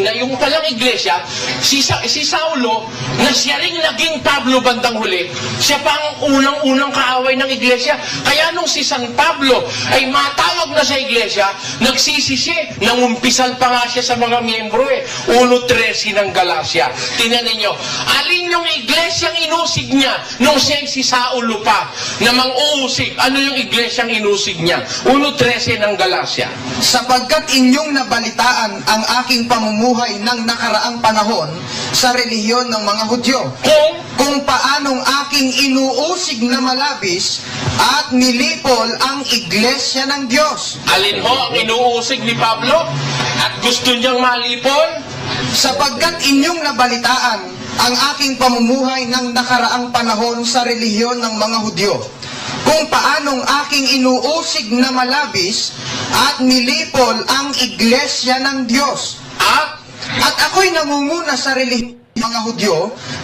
Na yung palang iglesia, si Saulo, na siya rin naging Pablo bandang huli, siya pa ang unang-unang kaaway ng iglesia. Kaya nung si San Pablo ay matawag na sa iglesia, nagsisisi, nangumpisal pa nga siya sa mga miyembro eh. 1:13 ng Galacia. Tingnan ninyo, alin yung iglesyang inusig niya nung siya si Saulo pa, na mang-uusig, ano yung iglesyang inusig niya? 1:13 ng Galacia. Sapagkat inyong nabalitaan ang aking pamumuhay ng nakaraang panahon sa relihiyon ng mga Hudyo, kung paanong aking inuusig na malabis at nilipol ang iglesia ng Diyos. Alin ho ang inuusig ni Pablo at gusto niyang malipol? Sapagkat inyong nabalitaan ang aking pamumuhay ng nakaraang panahon sa relihiyon ng mga Hudyo, kung paanong aking inuusig na malabis at nilipol ang iglesia ng Diyos. At ako'y nangunguna sa relihiyon ng mga Hudyo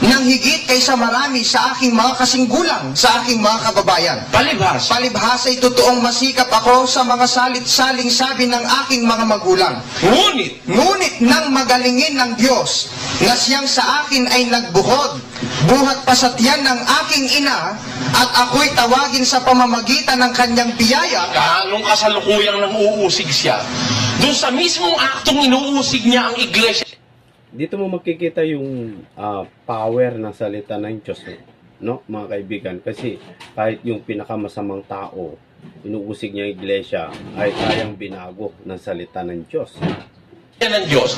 nang higit kaysa marami sa aking mga kasinggulang, sa aking mga kababayan. Palibhas. Palibhasa'y totoong masikap ako sa mga salit-saling sabi ng aking mga magulang. Ngunit nang magalingin ng Diyos na siyang sa akin ay nagbuhod, buhat pa sa tiyan ng aking ina, at ako'y tawagin sa pamamagitan ng kanyang biyaya. Nung kasalukuyang nang uusig siya, doon sa mismong aktong inuusig niya ang iglesia. Dito mo makikita yung power ng salita ng Diyos, no, mga kaibigan. Kasi kahit yung pinakamasamang tao inuusig niyang iglesia ay kayang binago ng salita ng Diyos. Ng Diyos.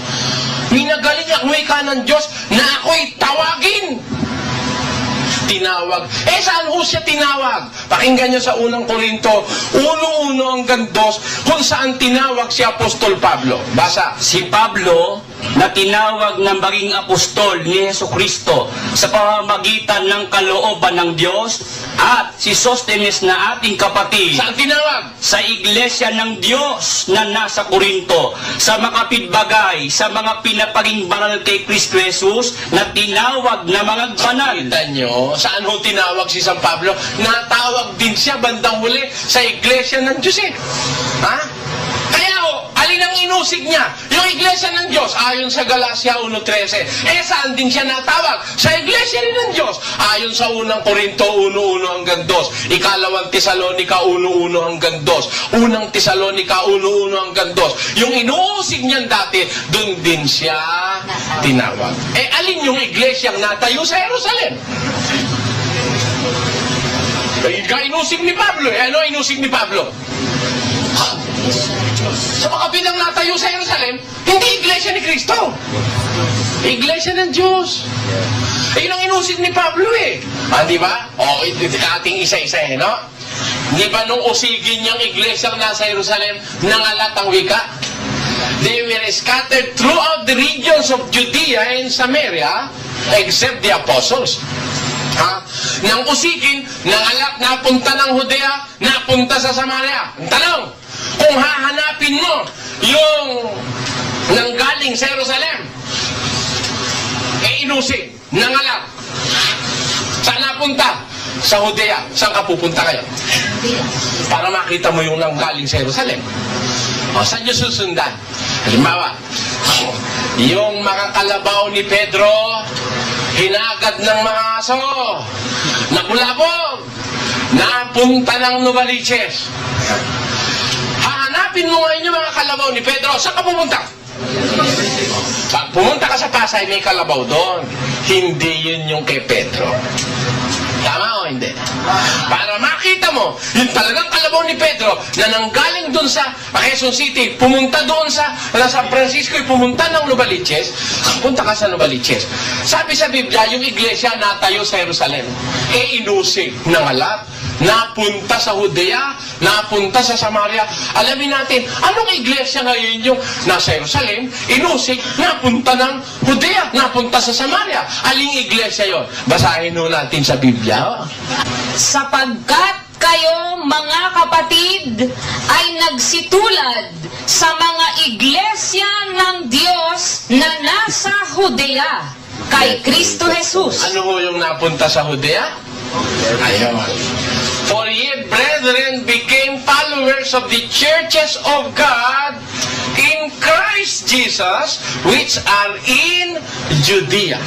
Minagaling ang wika ng Diyos na ako'y tawagin. Tinawag. Saan ho siya tinawag? Pakinggan niyo sa unang Korinto, 1:1 hanggang 2, kung saan tinawag si Apostol Pablo. Basa. Si Pablo, na tinawag ng maging apostol ni Jesucristo sa pamamagitan ng kalooban ng Diyos, at si Sostenes na ating kapatid Saan tinawag? sa iglesia ng Diyos na nasa Korinto, sa makapitbagay, sa mga pinapaging banal kay Kristo Jesus na tinawag na mga banal. Kita nyo, saan ho tinawag si San Pablo? Natawag din siya bandang huli sa iglesia ng Diyos eh. Ha? Kaya ho, alin ang inusig niya? Yung iglesia ng Diyos, ayon sa Galacia 1:13. Saan din siya natawag? Sa iglesia rin ng Diyos, ayon sa unang Korinto 1:1 hanggang 2. Ikalawang Tesalonica 1:1 hanggang 2. Unang Tesalonica 1:1 hanggang 2. Yung inuusig niyan dati, doon din siya tinawag. Alin yung iglesyang natayo sa Jerusalem? Inusig ni Pablo. Ano inusig ni Pablo? Sa makabidang natayo sa Jerusalem, hindi iglesia ni Kristo. Iglesia ng Diyos. Yun ang inusig ni Pablo eh. Di ba? Ating isa-isa no? Di ba nung usigin niyang iglesia nasa Jerusalem, nangalat ang wika? They were scattered throughout the regions of Judea and Samaria, except the apostles. Nang usigin, nangalat, napunta ng Judea, napunta sa Samaria. Ang tanong, kung hahanapin mo yung nanggaling sa Jerusalem, inusig, nangalat, saan napunta? Sa Judea. Saan ka pupunta kayo? Para makita mo yung nanggaling sa Jerusalem. Saan nyo susundan? Halimbawa, yung mga kalabaw ni Pedro, hinagad ng mga aso, nakulabog, napunta ng Novaliches. Hahanapin mo ngayon yung mga kalabaw ni Pedro. Saan ka pumunta? Pag pumunta ka sa Pasay, may kalabaw doon. Hindi yun yung kay Pedro. Tama o hindi? Para makita mo, yung talagang kalabaw ni Pedro na nanggaling doon sa Quezon City, pumunta doon sa San Francisco, pumunta ng Novaliches, punta ka sa Novaliches. Sabi sa Biblia, yung iglesia natayo sa Jerusalem. Inusig ng alat, napunta sa Judea, napunta sa Samaria. Alamin natin, anong iglesia ngayon yung nasa Jerusalem, inusig, napunta ng Judea, napunta sa Samaria. Aling iglesia yon? Basahin nun natin sa Biblia. Sapagkat kayo, mga kapatid, ay nagsitulad sa mga iglesia ng Diyos na nasa Judea, kay Kristo Jesus. Ano ho yung napunta sa Judea? Ayaw. For ye, brethren, became followers of the churches of God in Christ Jesus, which are in Judea.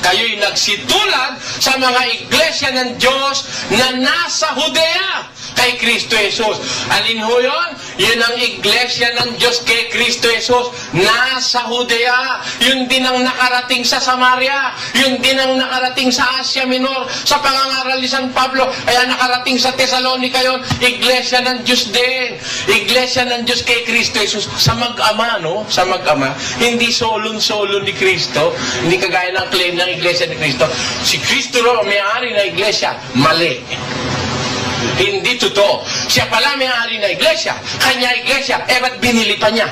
Kayo'y nagsitulad sa mga iglesia ng Diyos na nasa Judea, kay Kristo Jesus. Alin ho yun? Yun ang iglesia ng Diyos kay Kristo Jesus, nasa Judea. Yun din ang nakarating sa Samaria. Yun din ang nakarating sa Asia Minor, sa pangangaral ni San Pablo. Kaya nakarating sa Thessalonica yun, iglesia ng Diyos din. Iglesia ng Diyos kay Kristo Jesus. Sa mag-ama, no? Sa mag-ama. Hindi solon-solo ni Kristo. Hindi kagaya ng claim ng iglesia ni Kristo. Si Kristo ro, may-ari na iglesia. Mali. Hindi totoo. Siya pala may-ari na iglesia. Kanya iglesia. Ba't binili pa niya?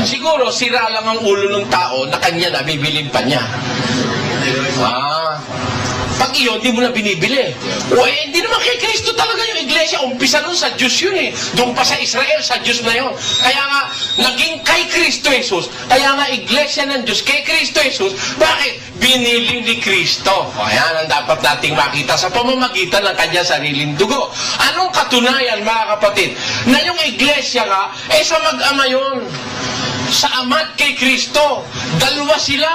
Siguro, sira lang ang ulo ng tao na kanya na bibilin pa niya. Pag iyon, di mo na binibili. Hindi naman kay Kristo talaga yung iglesia. Umpisa nun sa Diyos yun eh. Doon pa sa Israel, sa Diyos na yun. Kaya nga, naging kay Kristo Jesus. Kaya nga, iglesia ng Diyos kay Kristo Jesus. Bakit? Binili ni Kristo. Ayan ang dapat nating makita sa pamamagitan ng kanya sariling dugo. Anong katunayan, mga kapatid? Na yung iglesia nga, sa mag-ama yun. Sa ama't kay Kristo. Dalawa sila.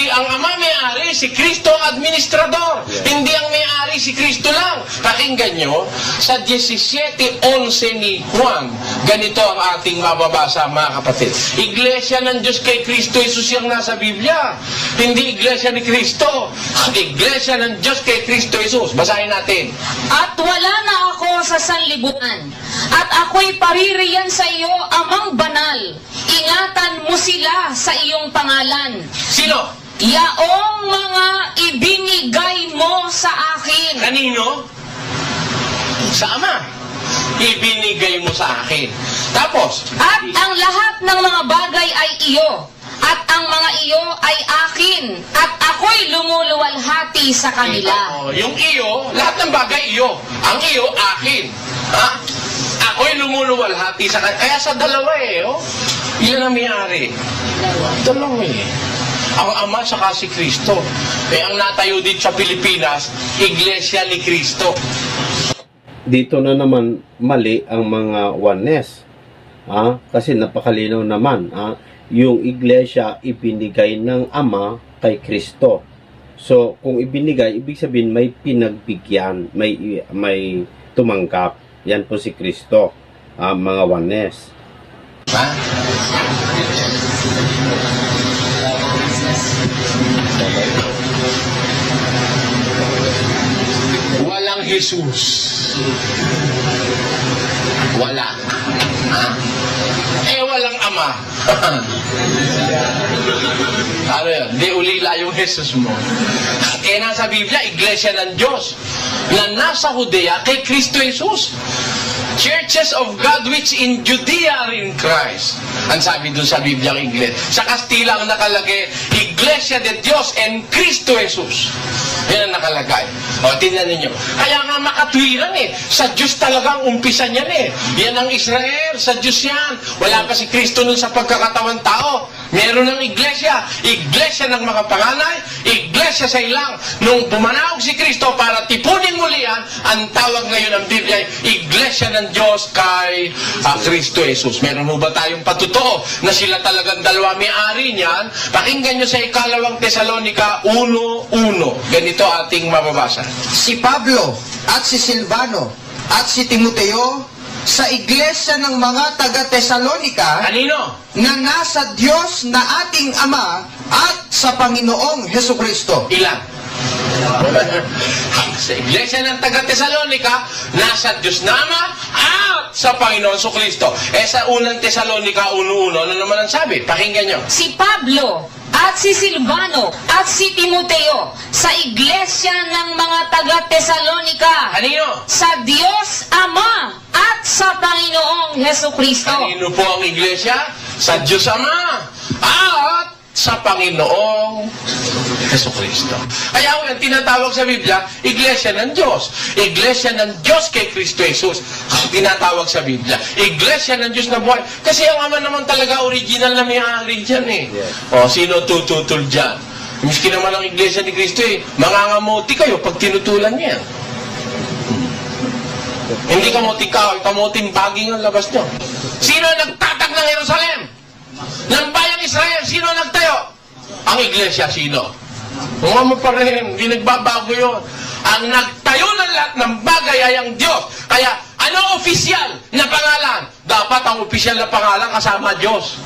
Ang Ama may-ari, si Kristo ang administrador. Hindi ang may-ari si Kristo lang. Pakinggan nyo, sa 17:11 ni Juan, ganito ang ating mababasa, mga kapatid. Iglesia ng Diyos kay Kristo Jesus yung nasa Biblia. Hindi Iglesia ni Kristo. Iglesia ng Diyos kay Kristo Jesus. Basahin natin. At wala na ako sa sanlibutan, at ako'y paririyan sa iyo, Amang Banal. Ingatan mo sila sa iyong pangalan. Sino? Yaong mga ibinigay mo sa akin. Kanino? Sa Ama. Ibinigay mo sa akin. Tapos, At ang lahat ng mga bagay ay iyo. At ang mga iyo ay akin. At ako'y lumuluwalhati sa kanila. yung iyo, lahat ng bagay iyo. Ang iyo, akin. Ha? Ako'y lumuluwalhati sa kanila. Kaya sa dalawa Ilan ang may-ari? Dalawa Ang Ama saka si Kristo. Ang natayo dito sa Pilipinas, Iglesia ni Kristo. Dito na naman mali ang mga oneness. Kasi napakalinaw naman. Yung iglesia ibinigay ng Ama kay Kristo. So, kung ibinigay, ibig sabihin may pinagbigyan, may tumanggap. Yan po si Kristo, mga oneness. Ha? Walang Jesus. Wala. Ha? Walang Ama. Ano yun? Di ulila yung Jesus mo. Nasa Biblia, Iglesia ng Diyos na nasa Judea kay Kristo Jesus. Churches of God which in Judea are in Christ. Ang sabi dun sa Biblia ng Ingles. Sa Kastila ang nakalagay, Iglesia de Dios en Cristo Jesus. Yan ang nakalagay. Tingnan ninyo. Kaya nga makatwiran Sa Diyos talagang umpisa niyan Yan ang Israel. Sa Diyos yan. Wala pa si Kristo nun sa pagkakatawan tao. Meron ng iglesia. Iglesia ng mga panganay. Iglesia sa ilang. Nung pumanahog si Kristo para tipunin muli yan, ang tawag ngayon ng Biblia ay Iglesia ng Diyos kay Kristo Jesus. Meron mo ba tayong patutuo na sila talagang dalawa may-ari niyan? Pakinggan nyo sa 2 Tesalonica 1:1. Ganito ating mababasa. Si Pablo at si Silvano at si Timoteo sa iglesia ng mga taga-Tesalonica Kanino? na nasa Diyos na ating Ama at sa Panginoong Hesukristo. Ilan? Sa iglesia ng taga-Tesalonica, nasa Diyos na Ama at sa Panginoon Kristo. Sa unang Tesalonica 1:1, ano naman ang sabi? Pakinggan nyo. Si Pablo at si Silvano at si Timoteo sa iglesia ng mga taga-Tesalonica. Kanino? Sa Diyos Ama at sa Panginoong Hesukristo. Kanino po ang iglesia? Sa Diyos Ama at sa Panginoong Jesucristo. Kaya ang tinatawag sa Biblia, Iglesia ng Diyos. Iglesia ng Diyos kay Kristo Jesus. Tinatawag sa Biblia. Iglesia ng Diyos na buhay. Kasi ang Ama naman talaga original na may-ari dyan sino tututol dyan? Miski naman ang Iglesia ni Kristo mangangamuti kayo pag tinutulan niya. Hindi kamuting kahoy, kamuting baging ang labas nyo. Sino nagtatag ng Jerusalem? Ng bayang Israel, sino nagtayo? Ang iglesia, sino? Mga pa rin, hindi nagbabago yun. Ang nagtayo ng lahat ng bagay ay ang Diyos. Kaya, ano opisyal na pangalan? Dapat ang opisyal na pangalan kasama Diyos.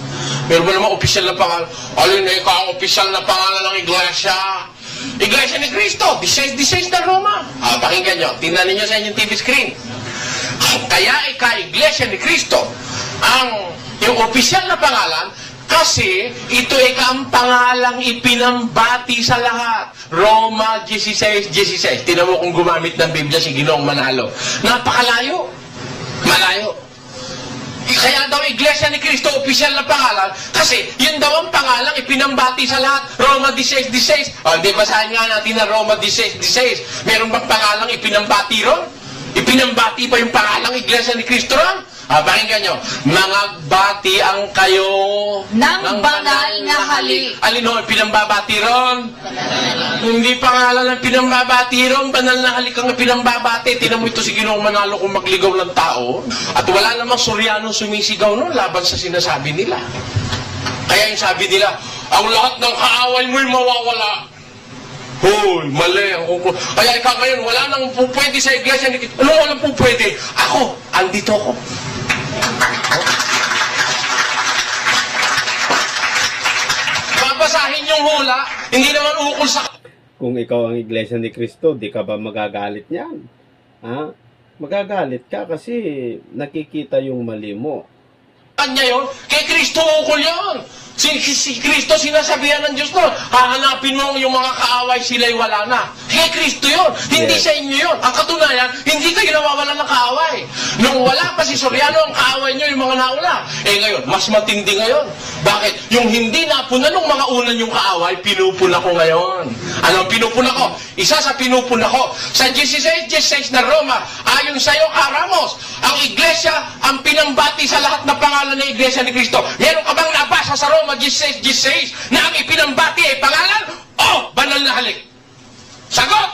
Pero ba naman opisyal na pangalan? Alin na ikaw ang opisyal na pangalan ng iglesia? Iglesia ni Cristo, 16 na Roma. Pakinggan nyo, tingnan ninyo sa inyong TV screen. Kaya iglesia ni Cristo yung opisyal na pangalan kasi ito ang pangalang ipinambati sa lahat. Roma 16:16. Tinan mo kung gumamit ng Biblia si Ginoong Manalo. Napakalayo. Malayo. Kaya daw Iglesia ni Cristo opisyal na pangalan kasi yun daw ang pangalang ipinambati sa lahat. Roma 16:16. Hindi basahin nga natin na Roma 16:16. Meron bang pangalang ipinambati ron? Ipinambati pa yung pangalang Iglesia ni Cristo ron? Pakinggan nyo, mangagbati ang kayo ng banal na halik. Alin ho, pinambabati ron? Hindi pangalan ng pinambabati ron, banal na halik ang pinambabati. Tinan mo ito si Ginoong Manalo kung magligaw ng tao. At wala namang Soriano sumisigaw nun laban sa sinasabi nila. Kaya yung sabi nila, ang lahat ng kaaway mo'y mawawala. Hoy, mali. Kaya ikaw ngayon, wala nang pupwede sa iglesia ni Cristo. Ano walang pupwede? Ako, andito ako. Babasahin yung hula, hindi naman ukol sa... Kung ikaw ang iglesia ni Cristo, di ka ba magagalit niyan? Ha? Magagalit ka kasi nakikita yung mali mo. Kanya yun, kay Kristo ukol yun. Si Kristo sinasabihan ng Diyos nun, hahanapin mo yung mga kaaway, sila'y wala na. Kay Kristo yun, hindi Yes. sa inyo yun. Ang katunayan, hindi kayo nawawalan ng kaaway. Nung wala pa si Soriano, ang kaaway nyo, yung mga nauna. Eh ngayon, mas matindi ngayon. Bakit? Yung hindi napuna nung mga unan yung kaaway, pinupuna ko ngayon. Ano ang pinupuna ko? Isa sa pinupuna ko, sa 16:16 na Roma, ayon sa'yo, Ramos, ang iglesia, ang pinambati sa lahat na pangalan ng iglesia ni Kristo. Meron ka bang nabasa sa Roma 16:16 na ang ipinambati ay pangalan o banal na halik? Sagot!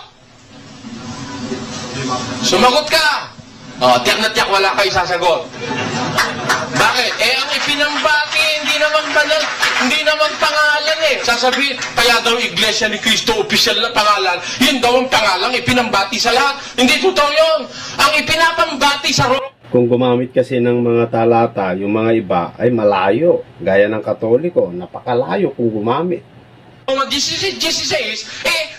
Sumagot ka! O, tiyak na tiyak, wala kayo sasagot. Bakit? Eh, ang ipinambati, hindi naman banal, hindi naman pangalan eh. Sasabihin, kaya daw iglesia ni Kristo, opisyal na pangalan, yun daw ang pangalan, ipinambati sa lahat. Hindi totoo yun. Ang ipinapambati sa Roma, Kung gumamit kasi ng mga talata, yung mga iba ay malayo. Gaya ng Katoliko, napakalayo kung gumamit. 16,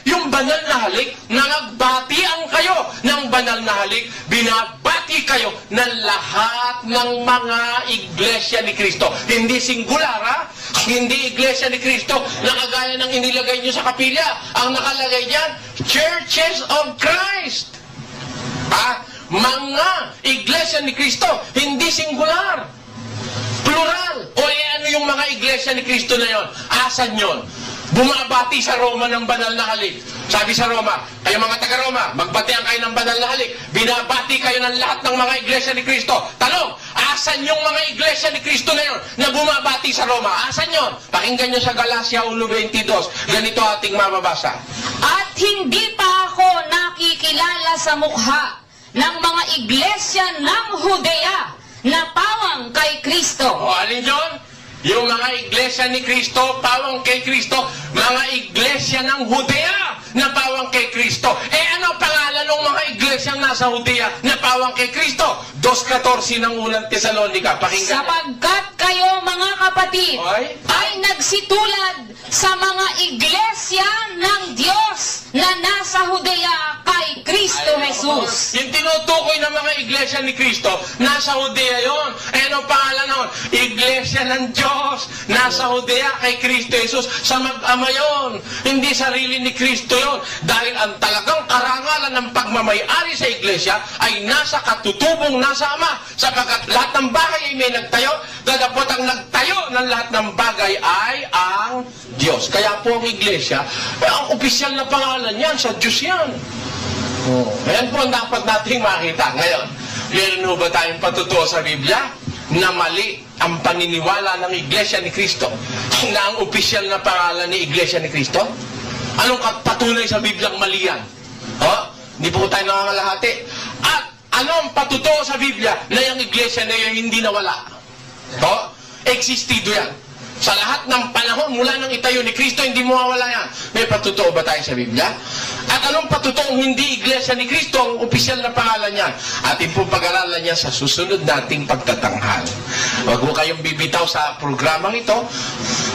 yung banal na halik, nagbatian kayo ng banal na halik, binabati kayo ng lahat ng mga iglesia ni Kristo. Hindi singular, ha? Hindi iglesia ni Kristo na kagaya ng inilagay nyo sa kapilya. Ang nakalagay dyan, Churches of Christ. Ha? Mga iglesia ni Kristo, hindi singular. Plural. O ano yung mga iglesia ni Kristo na yon? Asan yon? Bumabati sa Roma ng banal na halik. Sabi sa Roma, kayo mga taga-Roma, magbatian kayo ng banal na halik. Binabati kayo ng lahat ng mga iglesia ni Kristo. Tanong, asan yung mga iglesia ni Kristo na yon na bumabati sa Roma? Asan yon? Pakinggan nyo sa Galacia 1:22. Ganito ating mababasa. At hindi pa ako nakikilala sa mukha ng mga iglesia ng Judea na pawang kay Kristo. O, alin yun? Yung mga iglesia ni Kristo, pawang kay Kristo, mga iglesia ng Judea na pawang kay Kristo. Eh ano pangalan ng mga iglesia nasa Judea na pawang kay Kristo? 2:14 ng unang Tesalonica. Pakinggan. Sapagkat kayo mga kapatid Oy. ay nagsitulad sa mga iglesia ng Diyos na nasa Judea kay Kristo Jesus. Yung tinutukoy ng mga iglesia ni Kristo, nasa Judea yon. Eh ano pangalan nun? Iglesia ng Diyos, nasa Judea kay Kristo Jesus. Sa mag-ama yon. Hindi sarili ni Kristo yon. Dahil ang talagang karangalan ng pagmamayari sa iglesia ay nasa katutubong nasa Ama. Sapagkat lahat ng bagay ay may nagtayo, dadapot ang nagtayo ng lahat ng bagay ay ang Diyos. Kaya po ang iglesia, ang opisyal na pangalan yan, sa Diyos yan. Ayan po ang dapat nating makita. Ngayon, meron ba tayong patutuo sa Biblia na mali ang paniniwala ng Iglesia ni Kristo na ang opisyal na pangalan ni Iglesia ni Kristo? Anong patunay sa Biblia ang mali yan? Hindi po tayo nangangalahati. At ano ang patutuo sa Biblia na yung Iglesia na yun hindi nawala? Existido yan. Sa lahat ng panahon, mula nang itayo ni Kristo, hindi mawawala yan. May patutuo ba tayo sa Biblia? At anong patutuong hindi iglesia ni Kristo ang opisyal na pangalan niyan? Atin pong pag-aralan niya sa susunod nating pagtatanghal. Huwag mo kayong bibitaw sa programang ito.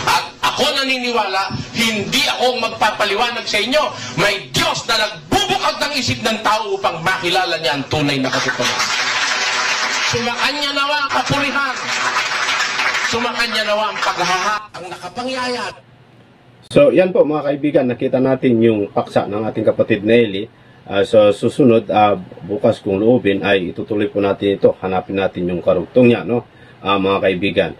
At ako naniniwala, hindi ako magpapaliwanag sa inyo. May Diyos na nagbubukag ng isip ng tao upang makilala niya ang tunay na katotohanan. Sumakanya nawa ang kapurihan. Sumakanya nawa ang paghaha, ang nakapangyayat. So, yan po mga kaibigan, nakita natin yung paksa ng ating kapatid Nelly. So, susunod, bukas kung loobin, ay itutuloy po natin ito. Hanapin natin yung karugtong niya, no? Mga kaibigan.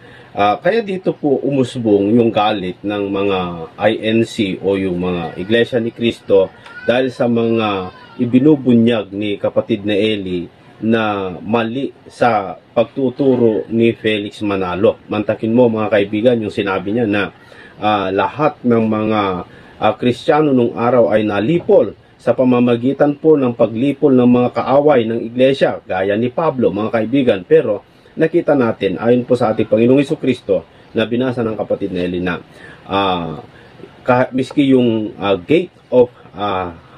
Kaya dito po umusbong yung galit ng mga INC o yung mga Iglesia ni Cristo dahil sa mga ibinubunyag ni kapatid na Eli na mali sa pagtuturo ni Felix Manalo. Mantakin mo mga kaibigan yung sinabi niya na lahat ng mga Kristiyano nung araw ay nalipol sa pamamagitan po ng paglipol ng mga kaaway ng iglesia, gaya ni Pablo mga kaibigan. Pero nakita natin, ayon po sa ating Panginoong Jesucristo, na binasa ng kapatid Nelly na miski yung gate of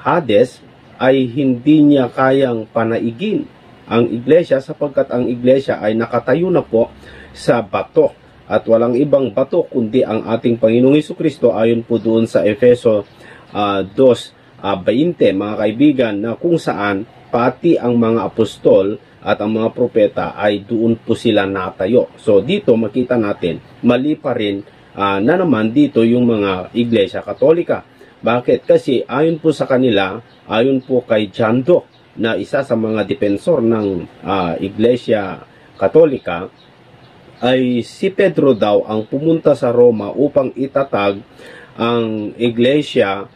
Hades ay hindi niya kayang panaigin ang iglesia sapagkat ang iglesia ay nakatayo na po sa bato at walang ibang bato kundi ang ating Panginoong Hesukristo ayon po doon sa Efeso 2:20 mga kaibigan, na kung saan pati ang mga apostol at ang mga propeta ay doon po sila natayo. So dito makita natin mali pa rin na naman dito yung mga iglesia katolika. Bakit? Kasi ayon po sa kanila, ayon po kay John Doe na isa sa mga depensor ng iglesia katolika, ay si Pedro daw ang pumunta sa Roma upang itatag ang iglesia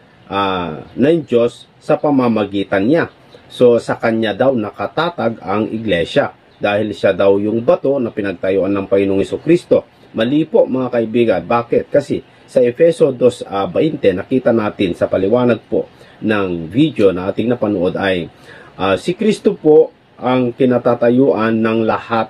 ng Diyos sa pamamagitan niya. So sa kanya daw nakatatag ang iglesia dahil siya daw yung bato na pinagtayuan ng Panginoong Hesukristo. Mali po mga kaibigan. Bakit? Kasi sa Efeso 2:20 nakita natin sa paliwanag po ng video na ating napanood ay si Kristo po ang kinatatayuan ng lahat,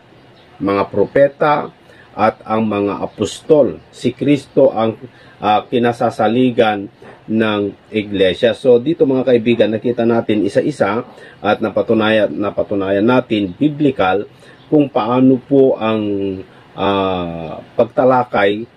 mga propeta at ang mga apostol. Si Kristo ang kinasasaligan ng iglesia. So dito mga kaibigan, nakita natin isa-isa at napatunayan natin biblical kung paano po ang pagtalakay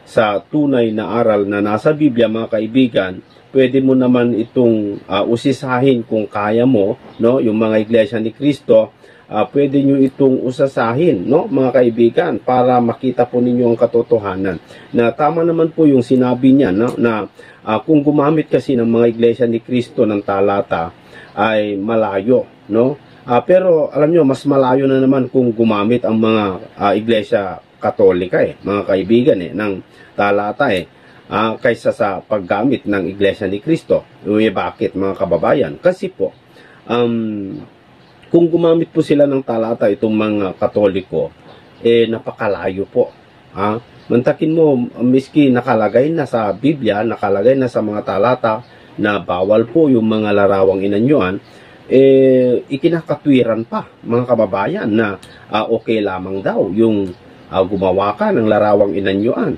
sa tunay na aral na nasa Biblia mga kaibigan. Pwede mo naman itong usisahin kung kaya mo, no? Yung mga iglesia ni Kristo, pwede nyo itong usasahin, no, mga kaibigan, para makita po ninyo ang katotohanan. Na tama naman po yung sinabi niya, no, na kung gumamit kasi ng mga iglesia ni Kristo ng talata ay malayo, no? Pero alam nyo, mas malayo na naman kung gumamit ang mga iglesia katolika mga kaibigan ng talata kaysa sa paggamit ng iglesia ni Kristo. Bakit mga kababayan? Kasi po kung gumamit po sila ng talata itong mga katoliko, napakalayo po. Mantakin mo, miski nakalagay na sa Biblia, nakalagay na sa mga talata na bawal po yung mga larawang inanyuan, ikinakatwiran pa mga kababayan na okay lamang daw yung gumawa ka ng larawang inanyuan.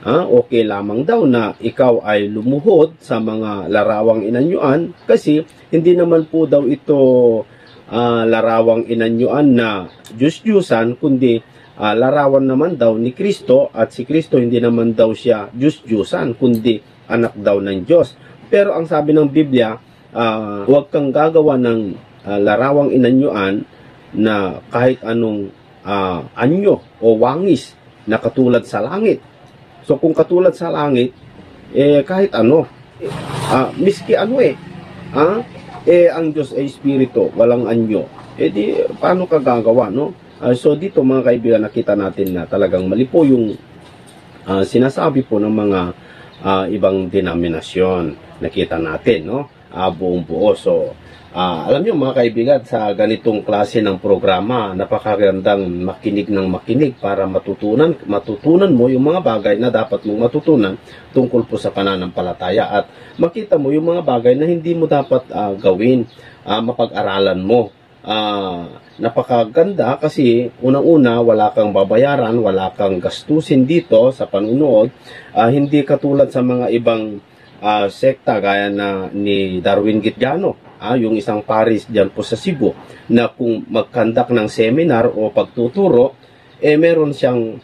Okay lamang daw na ikaw ay lumuhod sa mga larawang inanyuan kasi hindi naman po daw ito larawang inanyuan na Diyos-Diyusan, kundi larawan naman daw ni Kristo at si Kristo hindi naman daw siya Diyos-Diyusan, kundi anak daw ng Diyos. Pero ang sabi ng Biblia, huwag kang gagawa ng larawang inanyuan na kahit anong anyo o wangis na katulad sa langit. So kung katulad sa langit, kahit ano, miski ano ang Diyos ay Espiritu, walang anyo. Di paano ka gagawa, no? So dito mga kaibigan, nakita natin na talagang mali po yung sinasabi po ng mga ibang denominasyon. Nakita natin, no? Buong buo. So alam niyo mga kaibigan, sa ganitong klase ng programa, napakagandang makinig ng makinig para matutunan mo yung mga bagay na dapat mong matutunan tungkol po sa pananampalataya at makita mo yung mga bagay na hindi mo dapat gawin, mapag-aralan mo. Napakaganda kasi unang-una wala kang babayaran, wala kang gastusin dito sa panunood, hindi katulad sa mga ibang sekta gaya na ni Darwin Gitgano, yung isang paris dyan po sa Cebu, na kung mag-conduct ng seminar o pagtuturo, meron siyang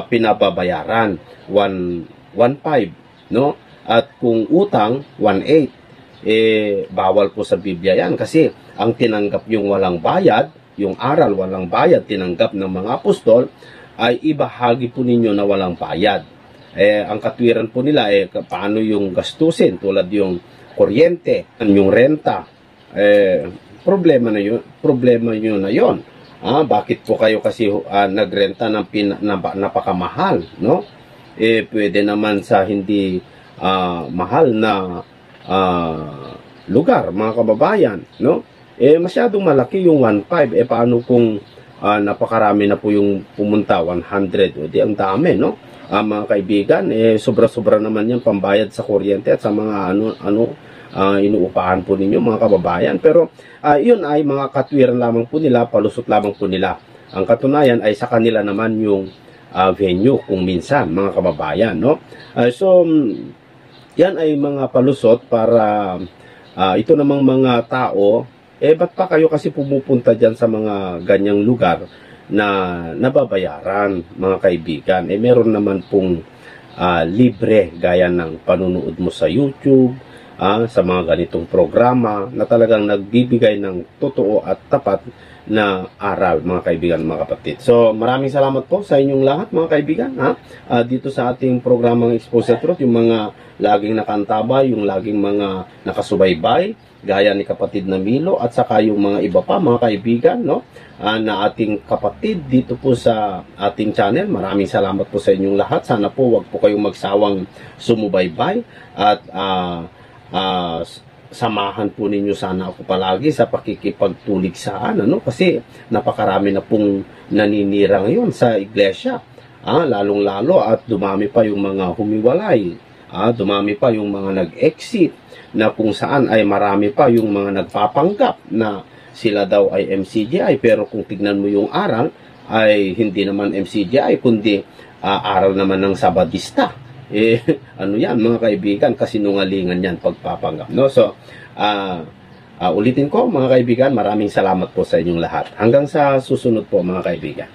pinababayaran 1.5, no? At kung utang 1.8, bawal po sa Biblia yan kasi ang tinanggap yung walang bayad, yung aral walang bayad tinanggap ng mga apostol, ay ibahagi po ninyo na walang bayad. Ang katwiran po nila paano yung gastusin tulad yung kuryente, yung renta, problema nyo na yon. Bakit po kayo kasi nagrenta ng napakamahal, no? Pwede naman sa hindi mahal na lugar, mga kababayan, no? Masyadong malaki yung 1.5. Paano kung napakarami na po yung pumunta, 100? Di ang dami, no? Mga kaibigan, sobra-sobra naman yan pambayad sa kuryente at sa mga inuupahan po ninyo mga kababayan. Pero yun ay mga katwiran lamang po nila, palusot lamang po nila. Ang katunayan ay sa kanila naman yung venue kung minsan, mga kababayan, no? So, yan ay mga palusot para ito namang mga tao, ba't pa kayo kasi pumupunta dyan sa mga ganyang lugar na nababayaran, mga kaibigan? Meron naman pong libre gaya ng panunood mo sa YouTube, sa mga ganitong programa na talagang nagbibigay ng totoo at tapat na aral, mga kaibigan, mga kapatid. So, maraming salamat po sa inyong lahat, mga kaibigan, dito sa ating programang Expose the Truth, yung mga laging nakantabay, yung laging mga nakasubaybay, gaya ni kapatid na Milo, at saka yung mga iba pa, mga kaibigan, no? Na ating kapatid dito po sa ating channel. Maraming salamat po sa inyong lahat. Sana po wag po kayong magsawang sumubaybay at samahan po ninyo sana ako palagi sa pakikipagtuligsaan, kasi napakarami na pong naninira ngayon sa iglesia, lalong-lalo at dumami pa yung mga humiwalay, dumami pa yung mga nag-exit, na kung saan ay marami pa yung mga nagpapanggap na sila daw ay MCGI, pero kung tignan mo yung aral ay hindi naman MCGI kundi aral naman ng Sabadista. Ano yan, mga kaibigan, kasinungalingan yan, pagpapanggap, no? So, ulitin ko, mga kaibigan, maraming salamat po sa inyong lahat. Hanggang sa susunod po, mga kaibigan.